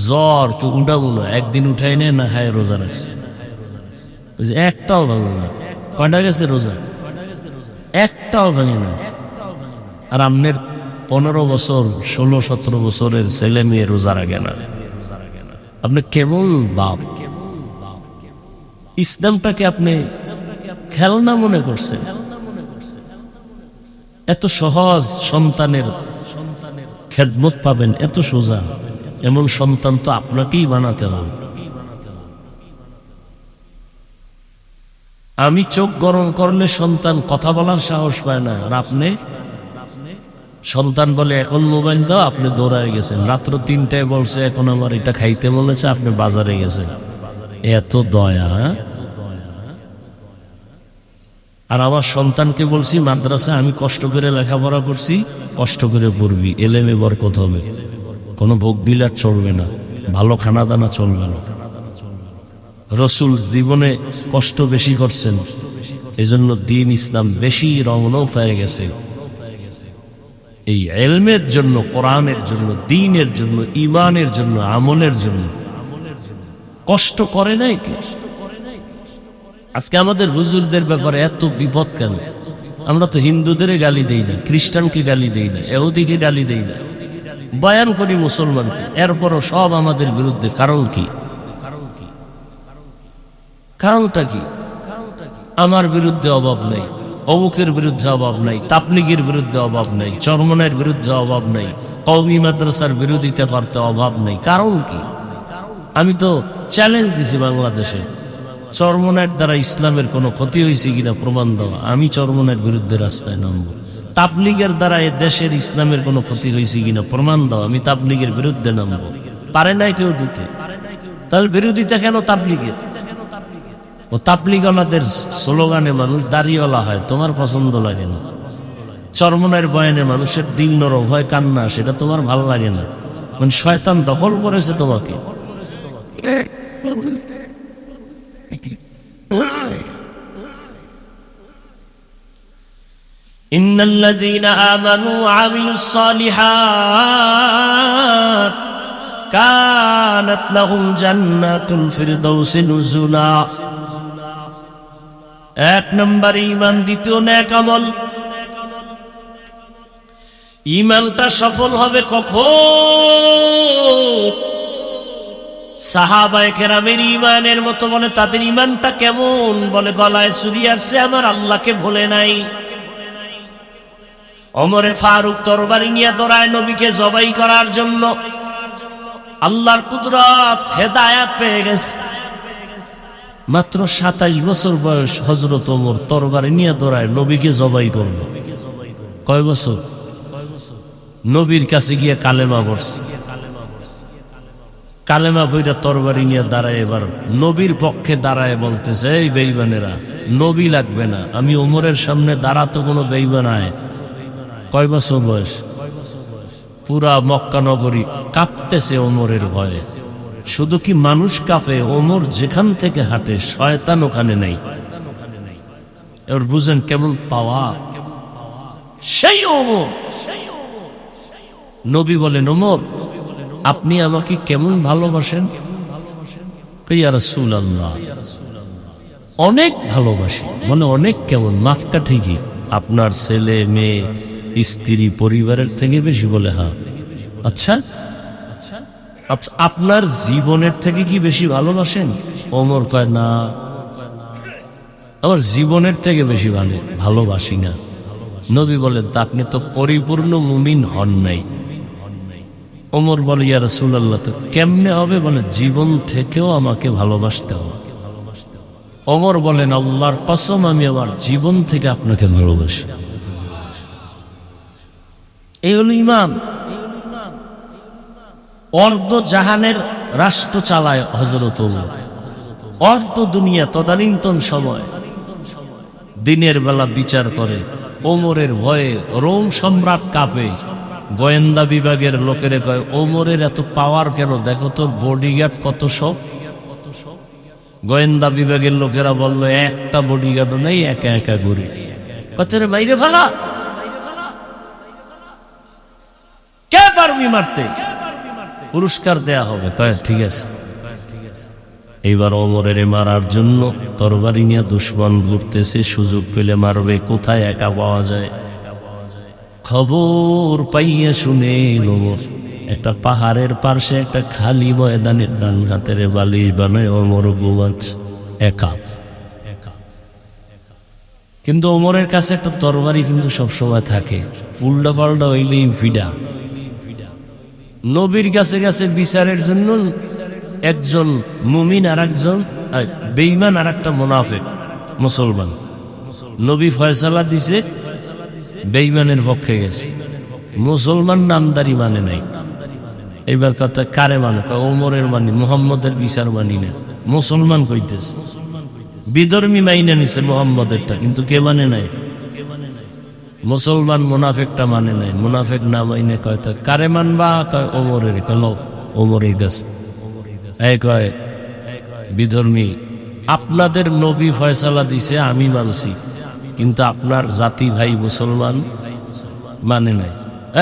জ্বর তো উঠাবো না, একদিন উঠাই নেয় না, খায় রোজা রাখছে। একটাও ভাঙে না। কয়টা গেছে রোজা? একটাও ভাঙে না। আর আমনের 15 বছর 16-17 বছরের ছেলে মেয়ে রোজা রাখে না। আপনি কেমন বাপ! ইসলামটাকে আপনি খেলনা মনে করছেন। এত সহজ সন্তানের খেদমত পাবেন, এত সোজা। এমন সন্তান তো আপনাকেই বানাতে হবে। আমি চোখ গরম করলে সন্তান কথা বলার সাহস পায় না, আর আপনি সন্তান বলে এখন মোবাইল দাও, আপনি দৌড়ায় গেছেন। রাত্র 3টায় বলছে এখন আমার এটা খাইতে বলেছে, আপনি বাজারে গেছেন। এত দয়া। আর আমার সন্তানকে বলছি মাদ্রাসা আমি কষ্ট করে লেখাপড়া করছি, কষ্ট করে পড়বি, এলেমে বরকত হবে, কোনো ভোগ বিলাস চলবে না, ভালো খানা দানা চলবে না। রসুল জীবনে কষ্ট বেশি করছেন, এজন্য দ্বীন ইসলাম বেশি রঙনও পেয়ে গেছে। এই এলমের জন্য, কোরআনের জন্য, দ্বীনের জন্য, ইমানের জন্য, আমলের জন্য কষ্ট করে নাই কি? আজকে আমাদের হুজুরদের ব্যাপারে এত বিপদ কেন? আমরা তো হিন্দুদের গালি দেই না, খ্রিস্টানকে গালি দেই না, ইহুদিকে গালি দেই না, বয়ান করি মুসলমানকে, এরপরও সব আমাদের বিরুদ্ধে। কারণ কি? কারণটা কি? আমার বিরুদ্ধে অভাব নাই, অমুকের বিরুদ্ধে অভাব নাই, তাবলীগের বিরুদ্ধে অভাব নাই, চরমনের বিরুদ্ধে অভাব নাই, কওমি মাদ্রাসার বিরোধিতা করতে অভাব নাই। কারণ কি? আমি তো চ্যালেঞ্জ দিছি বাংলাদেশে, চরমনের দ্বারা ইসলামের কোনো ক্ষতি হয়েছে কিনা প্রমাণ দেওয়া। আমি চরমনের বিরুদ্ধে রাস্তায় নামবো। তাবলীগের দ্বারা এ দেশের ইসলামের কোনো ক্ষতি হয়েছে কিনা প্রমাণ দাও, আমি তাবলীগের বিরুদ্ধে নামবো। পারে নাই কেউ দিতে, তাহলে বিরোধিতা কেন তাবলীগের? ও তাবলীগওয়ালাদের স্লোগানে মানুষ দাড়িওয়ালা হয়, তোমার পছন্দ লাগে না। চরমনের বয়ানে মানুষের দিল নরম হয়, কান্না, সেটা তোমার ভালো লাগে না। মানে শয়তান দখল করেছে তোমাকে। ইন্নাল্লাযীনা আমানু ওয়া আমিলুস সালিহাত কানাত লাহুম জান্নাতুল ফিরদাউসি নুজুলা। এক নম্বর ঈমান, দ্বিতীয় নেক আমল। ঈমানটা সফল হবে কখন? সাহাবায়ে কেরামের ঈমানের মতো। বলে তাদের ঈমানটা কেমন? বলে গলায় ছুরি আসছে, আমার আল্লাহকে ভোলে নাই। ওমরে ফারুক তরবারি নিয়ে দৌড়ায় নবীকে জবাই করার জন্য। আল্লাহর কুদরত, হেদায়েত পেয়ে গেছে। মাত্র 27 বছর বয়স হযরত ওমর তরবারি নিয়ে দৌড়ায় নবীকে জবাই করল। কয় বছর? নবীর কাছে গিয়ে কালেমা পড়ছে। কালেমা পড়া তরবারি নিয়ে দাঁড়ায় এবার নবীর পক্ষে দাঁড়ায় বলতেছে, এই বেঈমানেরা, নবী লাগবে না, আমি ওমরের সামনে দাঁড়াতো কোনো বেঈমান আয়। কয় বছর বয়স? পুরা মক্কা নগরী কাঁপতেছে ওমরের ভয়ে। শুধু কি মানুষ কাঁপে, ওমর যেখান থেকে হাঁটে শয়তান ওখানে নেই। এবার বুঝেন কেমন পাওয়া সেই ওমর। নবী বলেন, ওমর আপনি আমাকে কেমন ভালোবাসেন? ইয়া রাসূলুল্লাহ, অনেক ভালোবাসি। বলে অনেক কেমন? মাফকা ঠিকই, আপনার ছেলে মেয়ে স্ত্রী পরিবারের থেকে বেশি? বলে হ্যাঁ। আচ্ছা আচ্ছা, আপনার জীবনের থেকে কি বেশি ভালোবাসেন? ওমর কয় না, আমার জীবনের থেকে বেশি ভালোবাসি না। নবী বলেন, তা আপনি তো পরিপূর্ণ মুমিন হন নাই। ওমর বলে, ইয়া রাসূলুল্লাহ, তো কেমনে হবে? বলে জীবন থেকেও আমাকে ভালোবাসতে হবে। ওমর বলেন, আল্লাহর কসম, আমি আমার জীবন থেকে আপনাকে ভালোবাসি। এই হলো ঈমান। অর্ধ জাহানের রাষ্ট্র চালায় হযরত ওমর, অর্ধ দুনিয়া তদানীন্তন সময় দিনের বেলা বিচার করে। ওমরের ভয়ে রোম সম্রাট কাঁপে। গোয়েন্দা বিভাগের লোকেরা কয়, ওমরের এত পাওয়ার কেন? দেখো তোর বডিগার্ড কত সব। গোয়েন্দা বিভাগের লোকেরা বলল, একটা বডিগার্ডও নেই, একা একা ঘুরি। কতরে বাইরে ফেলা, কে পারবি মারতে? পুরস্কার দেয়া হবে। কয় ঠিক আছে। এইবার ওমরের মারার জন্য তরবারি নিয়ে দুশমন ঘুরতেছে, সুযোগ পেলে মারবে, কোথায় একা পাওয়া যায়। খবর পাইয়া শুনে ওমর একটা পাহাড়ের পাশে একটা খালি ময়দানের ডান হাতের বালিশ বানায় ওমর ঘুমাচ্ছে একা। কিন্তু ওমরের কাছে একটা তরবারি কিন্তু সবসময় থাকে, উল্টা পাল্টা হইলেই ভিড়া। নবীর কাছে কাছে বিচারের জন্য একজন মুমিন আর একজন বেঈমান আর একটা মুনাফিক মুসলমান। নবী ফয়সালা দিছে, বেঈমানের পক্ষে গেছে। মুসলমান নামদারি মানে নাই। এইবার কথা কারে মানে? ওমরের মানি, মুহাম্মদের বিচার মানি না। মুসলমান কইতেছে, বিধর্মী মাইনে নিছে মুহাম্মদেরটা, কিন্তু কে মানে নাই? মুসলমান মুনাফেকটা মানে নাই। মুনাফেক না মাইনে কয় তা কারে মানবা? কয় ওমরের। কল ওমরের কাছে এই কয় বিধর্মী, আপনাদের নবী ফয়সালা দিছে, আমি মানছি, কিন্তু আপনার জাতি ভাই মুসলমান মানে নাই।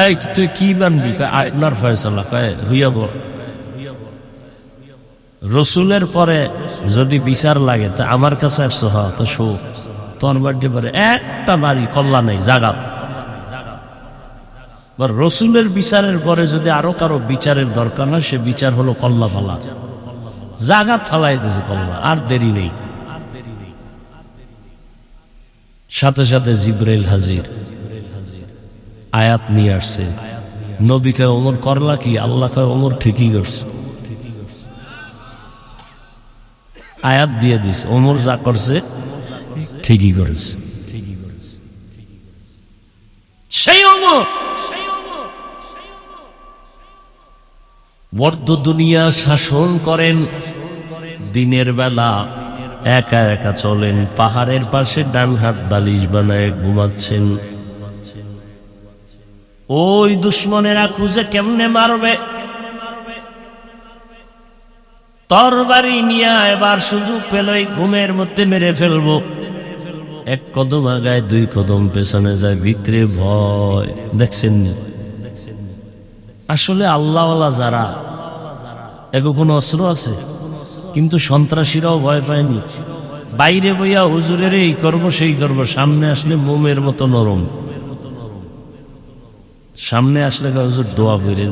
এই তুই কি মানবি? আপনার ফয়সালা। কয় হইয়াব। রসুলের পরে যদি বিচার লাগে তা আমার কাছে আসছো, হ তো শো তোর বাড়িতে পারে একটা বাড়ি কল্লা নেই জাগাত। রসুলের বিচারের পরে যদি আরো কারো বিচারের দরকার না, সে বিচার হলো কল্লা ফালা, জাগাত ফালাই দিয়েছে কল্লা। আর দেরি নেই, সাথে সাথে জিবরাইল হাজির, আয়াত নিয়ে আসছে। নবী কয় ওমর করলা কি? আল্লাহ কয় ওমর ঠিকই করছে। আয়াত দিয়ে দিস, ওমর যা করছে ঠিকই করেছে। সেই ওমর বর্দ দুনিয়া শাসন করেন, দিনের বেলা একা একা চলেন, পাহাড়ের পাশে ডান হাত বালিশ বানায় ঘুমাচ্ছেন। ওই দুশ্মনেরা খুঁজে কেমনে মারবে, তরবারি নিয়ে এবার সুযোগ পেল ঘুমের মধ্যে মেরে ফেলবো। এক কদম আগায়, দুই কদম পেছনে যায়, ভিতরে ভয়। দেখছেন আসলে আল্লাহওয়ালা যারা, এগো কোন অস্ত্র আছে, কিন্তু সন্ত্রাসীরাও ভয় পায়নি। বাইরে বইয়া হুজুরের এই করবো সেই করবো, সামনে আসলে মোমের মতো নরম। সামনে আসলে হুজুর দোয়া করেন,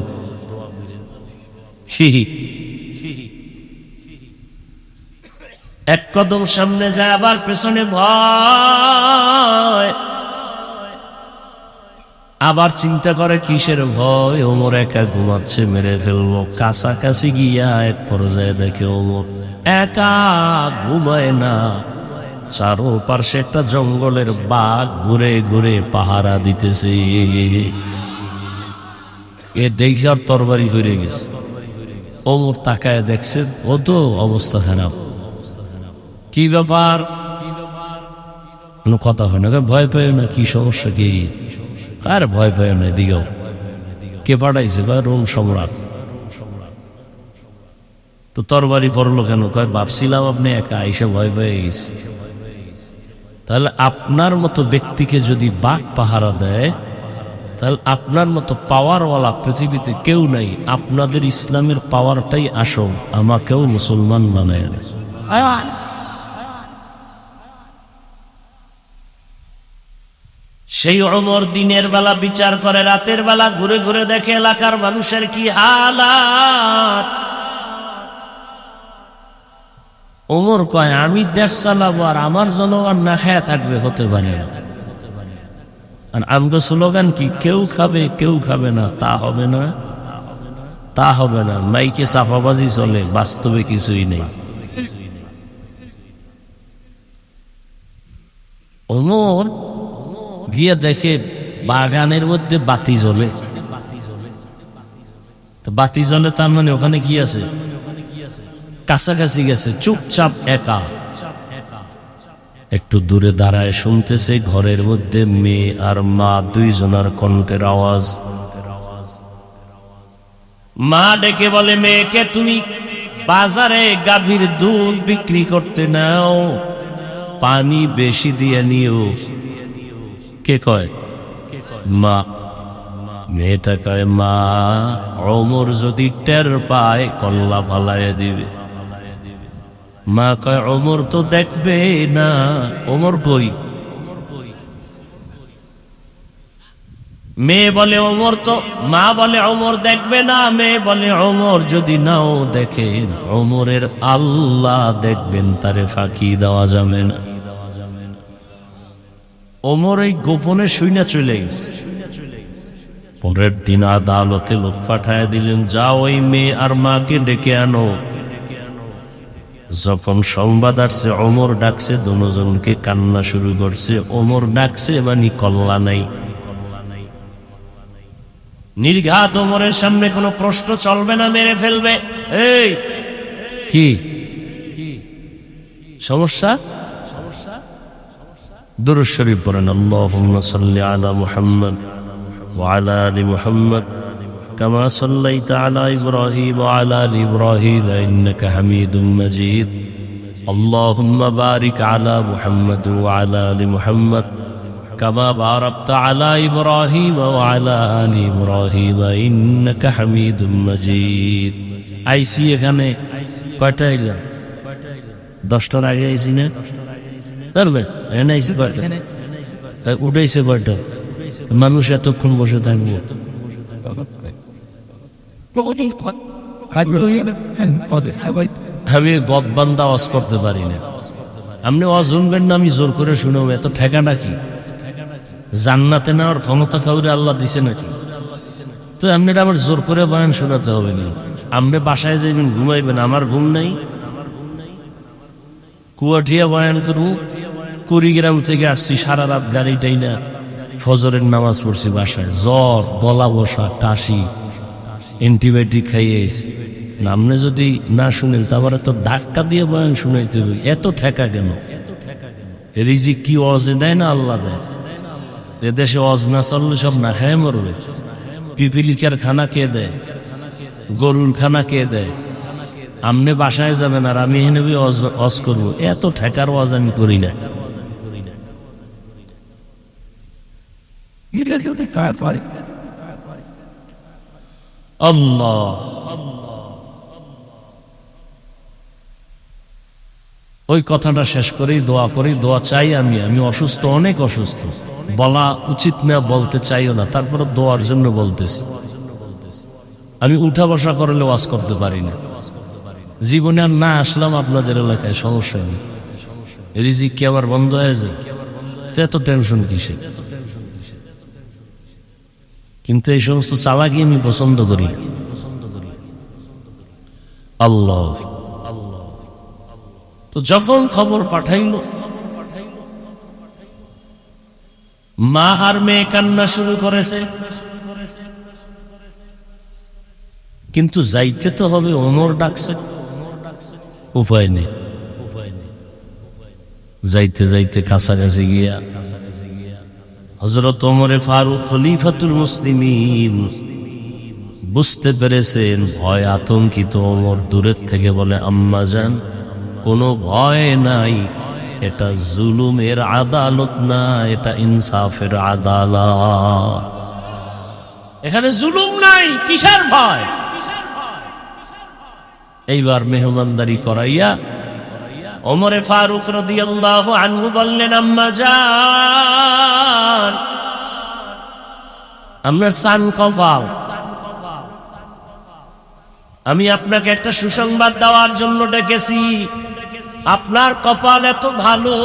এক কদম সামনে যায়, আবার পেছনে ভয়। আবার চিন্তা করে কিসের ভয়? ওমর একা ঘুমাচ্ছে, মেরে ফেলবো। কাছাকাছি গিয়া এক পর্যায়ে দেখে ওমর একা ঘুমায় না, চারো পার্শ্বে একটা জঙ্গলের বাঘ ঘুরে ঘুরে পাহারা দিতেছে। এ দেখে আর তরবারি হয়ে গেছে। ওমর তাকায় দেখছে, ও তো অবস্থা খারাপ। কি ব্যাপার? কোনো কথা হয় না। ভয় পায় না? কি সমস্যা? কি আর ভয় পায় না? দিগাও কে পাঠাইছে? রোম সম্রাট। তো তরবারি পড়লো কেন? কয় ভাবছিলাম আপনি একা, এসে ভয় পেয়ে গেছে। তাহলে আপনার মতো ব্যক্তিকে যদি বাঘ পাহারা দেয়, তাহলে আপনার মতো পাওয়ারওয়ালা পৃথিবীতে কেউ নাই। আপনাদের ইসলামের পাওয়ারটাই আসল, আমাকেও মুসলমান বানায়। সেই ওমর দিনের বেলা বিচার করে, রাতের বেলা ঘুরে ঘুরে দেখে এলাকার মানুষের কি হালাত। ওমর কয় আমি দেশ চালাবো আর আমার জনগণ না খেয়ে থাকবে? হতে পারে না। আর আমগো স্লোগান কি? কেউ খাবে কেউ খাবে না। তা হবে না, তা হবে না। মাইকে চাপাবাজি চলে, বাস্তবে কিছুই নেই। ওমর গিয়ে দেখে বাগানের মধ্যে বাতি জ্বলে। বাতি জ্বলে তার মানে ওখানে কি আছে? কাছাকাছি গেছে, চুপচাপ একা একটু দূরে দাঁড়ায় শুনতেছে ঘরের মধ্যে মেয়ে আর মা দুইজনার কণ্ঠের আওয়াজ। মা ডেকে বলে মেয়েকে, তুমি বাজারে গাভীর দুধ বিক্রি করতে নাও, পানি বেশি দিয়ে নিও। কে কয়? মা। মেয়েটা কয় মা, ওমর যদি টের পায় কল্লা ফালাইয়া দিবে। মা কয় ওমর তো দেখবে না। ওমর কই? মেয়ে বলে ওমর তো, মা বলে ওমর দেখবে না। মেয়ে বলে ওমর যদি নাও দেখে, ওমরের আল্লাহ দেখবেন, তারে ফাঁকি দেওয়া যাবে না। ওমর এই গোপনে শুইনা চলে গেছে। পরের দিন আদালতে লোক পাঠায় দিলেন, যাও ওই মেয়ে আর মাকে ডেকে আনো। যখন সংবাদ আসছে ওমর ডাকছে, দুজনকে কান্না শুরু করছে। ওমর ডাকছে মানে কল্লা নাই। নির্ঘাত ওমরের সামনে কোনো প্রশ্ন চলবে না, মেরে ফেলবে। এই কি সমস্যা? দুরূদ শরীফ পড়েন, আল্লাহুম্মা সাল্লি আলা মুহাম্মদ ওয়া আলা আলি মুহাম্মদ কামা সাল্লাইতা আলা ইব্রাহিম ওয়া আলা আলি ইব্রাহিম ইন্নাকা হামিদুম মাজিদ। আল্লাহুম্মা বারিক আলা মুহাম্মদ ওয়া আলা আলি মুহাম্মদ কামা বারাকতা আলা ইব্রাহিম ওয়া আলা আলি ইব্রাহিম ইন্নাকা হামিদুম মাজিদ। আইসি এখানে কয়টা এলাম? 10টার আগে আইসি না? ধরবে এনে আইসি কয়টা? উঠেছে কয়টা? মানুষ এতক্ষণ বসে থাকবো? আমি গদবান্দা ওয়াজ করতে পারি না। আপনি ওয়াজ শুনবেন না, আমি জোর করে শুনব, এত ঠেকা নাকি? জান্নাতে নেওয়ার ক্ষমতা কাউরে আল্লাহ দিছে নাকি? তো আপনি আমার জোর করে বয়ান শোনাতে হবে না। আপনি বাসায় যাইবেন, ঘুমাইবেন, আমার ঘুম নাই। কুয়াঠিয়া বয়ান করবো, কুড়িগ্রাম থেকে আসছি, সারা রাত গাড়িটাই না, ফজরের নামাজ পড়ছি, বাসায় জ্বর, গলা বসা, কাশি, অ্যান্টিবায়োটিক খাইয়ে এসি। আপনি যদি না শুনেন তারপরে তো ধাক্কা দিয়ে বয়ান শুনাইতে হবে। এত ঠেকা কেন? রিজিক কি অজে দেয় না আল্লাহ দেয়? এদেশে অজ না চললে সব না খায় মরবে। পিপিলিকার খানা কে দেয়? গরুর খানা কে দেয়? আপনি বাসায় যাবেন আর আমি এনে অজ করবো? এত ঠেকার ওয়াজ আমি করি না। আল্লাহ ওই কথাটা শেষ করেই দোয়া করি, দোয়া চাই। আমি অসুস্থ, অনেক অসুস্থ, বলা উচিত না, বলতে চাইও না, তারপরে দোয়ার জন্য বলতেছি। আমি উঠা বসা করলে ওয়াজ করতে পারি না। জীবনে আর না আসলাম আপনাদের এলাকায়, সমস্যা নেই। রিজিক কি আবার বন্ধ হয়ে যায়? এত টেনশন কিসে? কিন্তু এই সমস্ত চালাকি আমি পছন্দ করি। আল্লাহ তো যখন খবর পাঠাইল, মা আর মেয়ে কান্না শুরু করেছে। কিন্তু যাইতে তো হবে, ওমর ডাকছে, উপায় নেই। যাইতে যাইতে কাছাকাছি গিয়া হযরত ওমরে ফারুক খলিফাতুল মুসলিমিন বুঝতে পেরেছেন, ভয় আতঙ্কিত ওমর দূরের থেকে বলে, আম্মা জান, কোনো ভয় নাই, এটা জুলুমের আদালত না, এটা ইনসাফের আদালত। এখানে জুলুম নাই, কিসের ভয়? এইবার মেহমানদারি করাইয়া ওমরে ফারুক রাদিয়াল্লাহু আনহু বললেন, আম্মা জান, আপনার সান কপাল, আমি আপনাকে একটা সুসংবাদ দেওয়ার জন্য ডেকেছি। আপনার কপাল এত ভালো,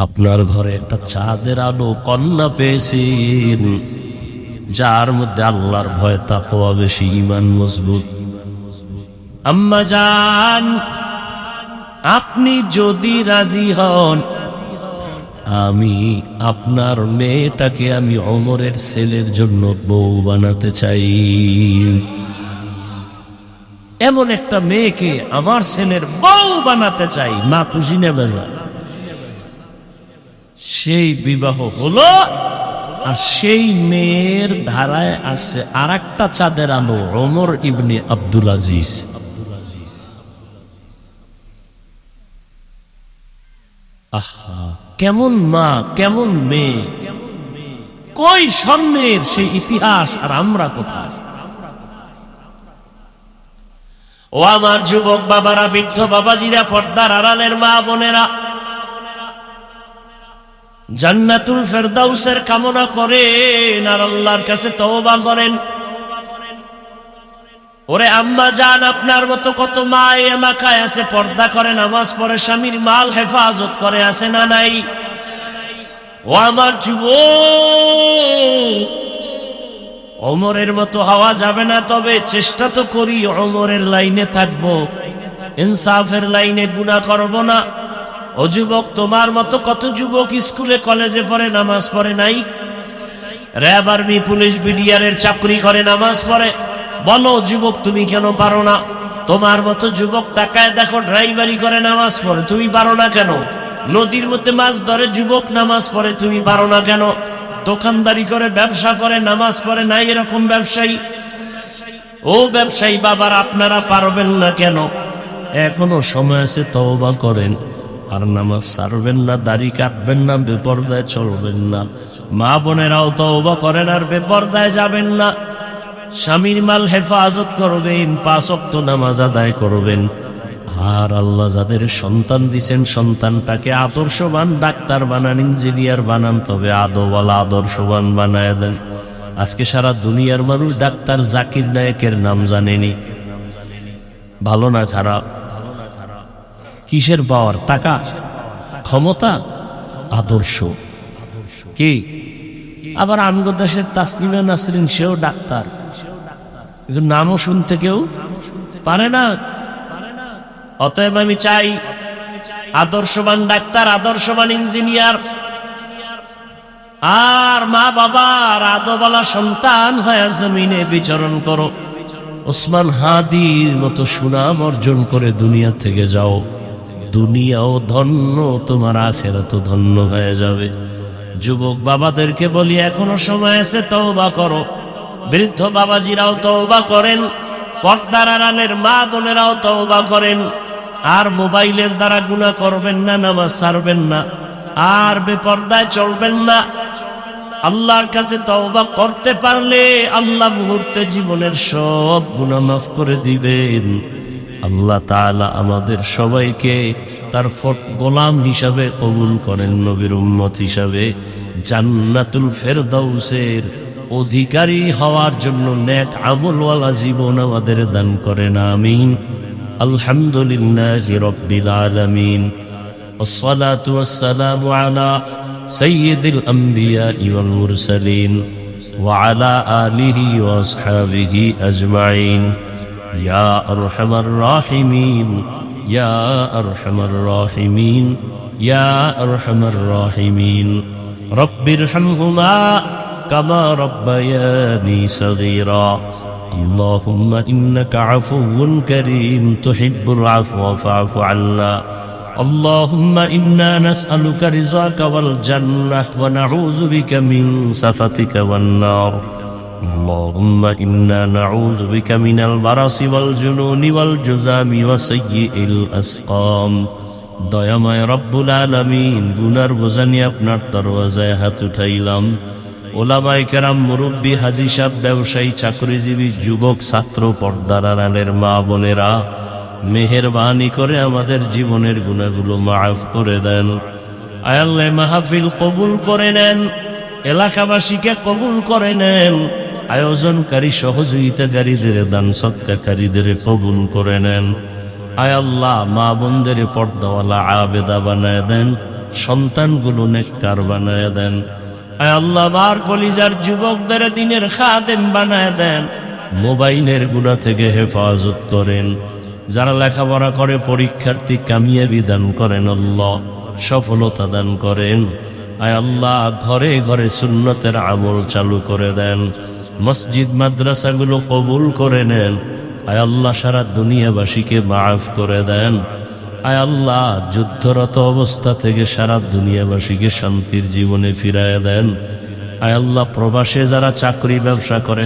আপনার ঘরে একটা চাঁদের আলো কন্যা পেয়েছেন, যার মধ্যে আল্লাহর ভয়, তাকওয়া বেশি, ঈমান মজবুত। আম্মা জান, আপনি যদি রাজি হন, আমি আপনার মেয়েটাকে আমি ওমরের ছেলের জন্য বউ বানাতে চাই। এমন একটা মেয়েকে আমার ছেলের বউ বানাতে চাই। মা খুশি নেবে যা। সেই বিবাহ হলো, আর সেই মেয়ের ধারায় আসছে আর একটা চাঁদের আলো, ওমর ইবনে আব্দুল আজিজ। আহা, কেমন মা, কেমন মেয়ে, কই স্বর্ণের সেই ইতিহাস, আর আমরা কোথায়? ও আমার যুবক বাবারা, বৃদ্ধ বাবাজিরা, পর্দার আড়ালের মা বোনেরা, জান্নাতুল ফেরদাউসের কামনা করেন আর আল্লাহর কাছে তওবা করেন। ওরে আম্মা জান, আপনার মতো কত মা এলাকায় আছে, পর্দা করে, নামাজ পড়ে, স্বামীর মাল হেফাজত করে, আছে না নাই? ও আমার যুবক, ওমরের মতো হওয়া যাবে না, তবে চেষ্টা তো করি ওমরের লাইনে থাকবো, ইনসাফের লাইনে, গুনাহ করব না। ও যুবক, তোমার মতো কত যুবক স্কুলে কলেজে পড়ে নামাজ পড়ে নাই? র্যাব, আর্মি, পুলিশ, বিডিআরের চাকরি করে নামাজ পড়ে। বলো যুবক, তুমি কেন পারো না? তোমার মতো যুবক তাকায় দেখো, ড্রাইভারি করে নামাজ পড়ে, তুমি পারো না কেন? নদীর মধ্যে মাছ ধরে যুবক নামাজ পড়ে, তুমি পারো না কেন? দোকানদারি করে, ব্যবসা করে, নামাজ পড়ে নাই এরকম ব্যবসায়ী? ও ব্যবসায়ী বাবার, আপনারা পারবেন না কেন? এখনো সময় আছে, তওবা করেন। আর নামাজ ছাড়বেন না, দাড়ি কাটবেন না, বেপরদায় চলবেন না। মা বোনেরাও তওবা করেন আর বেপরদায় যাবেন না। স্বামীর মাল হেফাজত করবেন, 5 ওয়াক্ত নামাজ আদায় করবেন। আর আল্লাহ যাদের সন্তান দিছেন, সন্তানটাকে আদর্শবান ডাক্তার বানান, ইঞ্জিনিয়ার বানান, তবে আদওয়ালা আদর্শবান বানায় দেন। আজকে সারা দুনিয়ার মানুষ ডাক্তার জাকির নায়েকের নাম জানেনি। ভালো না খারাপ? কিসের পাওয়ার? টাকা, ক্ষমতা, আদর্শ। কি আবার আমগো দেশের তাসনিমা নাসরিন, সেও ডাক্তার, নামও শুনতে কেউ পারে না। অতএব আমি চাই আদর্শবান ডাক্তার, আদর্শবান ইঞ্জিনিয়ার, আর মা বাবার আদওয়ালা সন্তান হয়ে জমিনে বিচরণ করো। ওসমান হাদির মতো সুনাম অর্জন করে দুনিয়া থেকে যাও। দুনিয়াও ধন্য, তোমার আখিরাতও ধন্য হয়ে যাবে। যুবক বাবাদেরকে বলি, এখনো সময় আছে, তওবা করো। বৃদ্ধ বাবাজিরাও তওবা করেন, পর্দার আড়ালের মা বোনেরাও তওবা করেন। আর মোবাইলের দ্বারা গুনাহ করবেন না, নামাজ ছাড়বেন না, আর বেপর্দায় চলবেন না। আল্লাহর কাছে তওবা করতে পারলে আল্লাহ মুহূর্তে জীবনের সব গুনাহ মাফ করে দিবেন। আল্লাহ তাআলা আমাদের সবাইকে তার গোলাম হিসাবে কবুল করেন, নবীর উম্মত হিসাবে জান্নাতুল ফেরদাউসের অধিকারী হওয়ার জন্য নেক আমলওয়ালা জীবন আমাদের দান করেন, আমিন। আলহামদুলিল্লাহি রাব্বিল আলামিন, ওয়াসসালাতু ওয়াসসালামু আলা সাইয়্যিদিল আমবিয়াই ওয়াল মুরসালিন ওয়া আলা আলিহি ওয়া আসহাবিহি আজমাইন। ইয়া আরহামার রাহিমিন, ইয়া আরহামার রাহিমিন, ইয়া আরহামার রাহিমিন। রব্বিরহামহুমা কামা রব্বায়ানি সগীরা। আল্লাহুম্মা ইন্নাকা আফুউন কারীম তুহিব্বুল আফওয়া ফা'ফু আন্না। اللهم إنا نسألك رضاك والجنة ونعوذ بك من سخطك والنار. اللهم إنا نعوذ بك من البرص والجنون والجذام وسيء الأسقام. দয়াময় রব্বুল আলামিন, গুনার বোঝা নিয়ে আপনার দরওয়াজায় হাত উঠাইলাম। ওলামায়ে কেরাম, মুরব্বী, হাজী সাহেব, ব্যবসায়ী, চাকরিজীবী, যুবক, ছাত্র, পর্দার আড়ালের মা বোনেরা, মেহেরবানি করে আমাদের জীবনের গুনাহগুলো মাফ করে দেন। আয় আল্লাহ, মাহফিল কবুল করে নেন, এলাকাবাসীকে কবুল করে নেন, আয়োজনকারী সহযোগিতাকারীদের, দান সদকাকারীদের কবুল করে নেন। আয় আল্লাহ, মা বোনদের পর্দাওয়ালা আবেদা বানায় দেন, সন্তানগুলো নেককার বানায় দেন। আয় আল্লাহ, আমার কলিজার যুবকদের দ্বীনের খাদেম বানায় দেন। মোবাইলের গুনাহ থেকে হেফাজত করেন। যারা লেখাপড়া করে পরীক্ষার্থী, কামিয়াবি দান করেন আল্লাহ, সফলতা দান করেন। আয় আল্লাহ, ঘরে ঘরে সুন্নতের আমল চালু করে দেন। মসজিদ মাদ্রাসাগুলো কবুল করে নেন। আয় আল্লাহ, সারা দুনিয়াবাসীকে মাফ করে দেন। আয় আল্লাহ, যুদ্ধরত অবস্থা থেকে সারা দুনিয়াবাসীকে শান্তির জীবনে ফিরায় দেন। আয় আল্লাহ, প্রবাসে যারা চাকরি ব্যবসা করে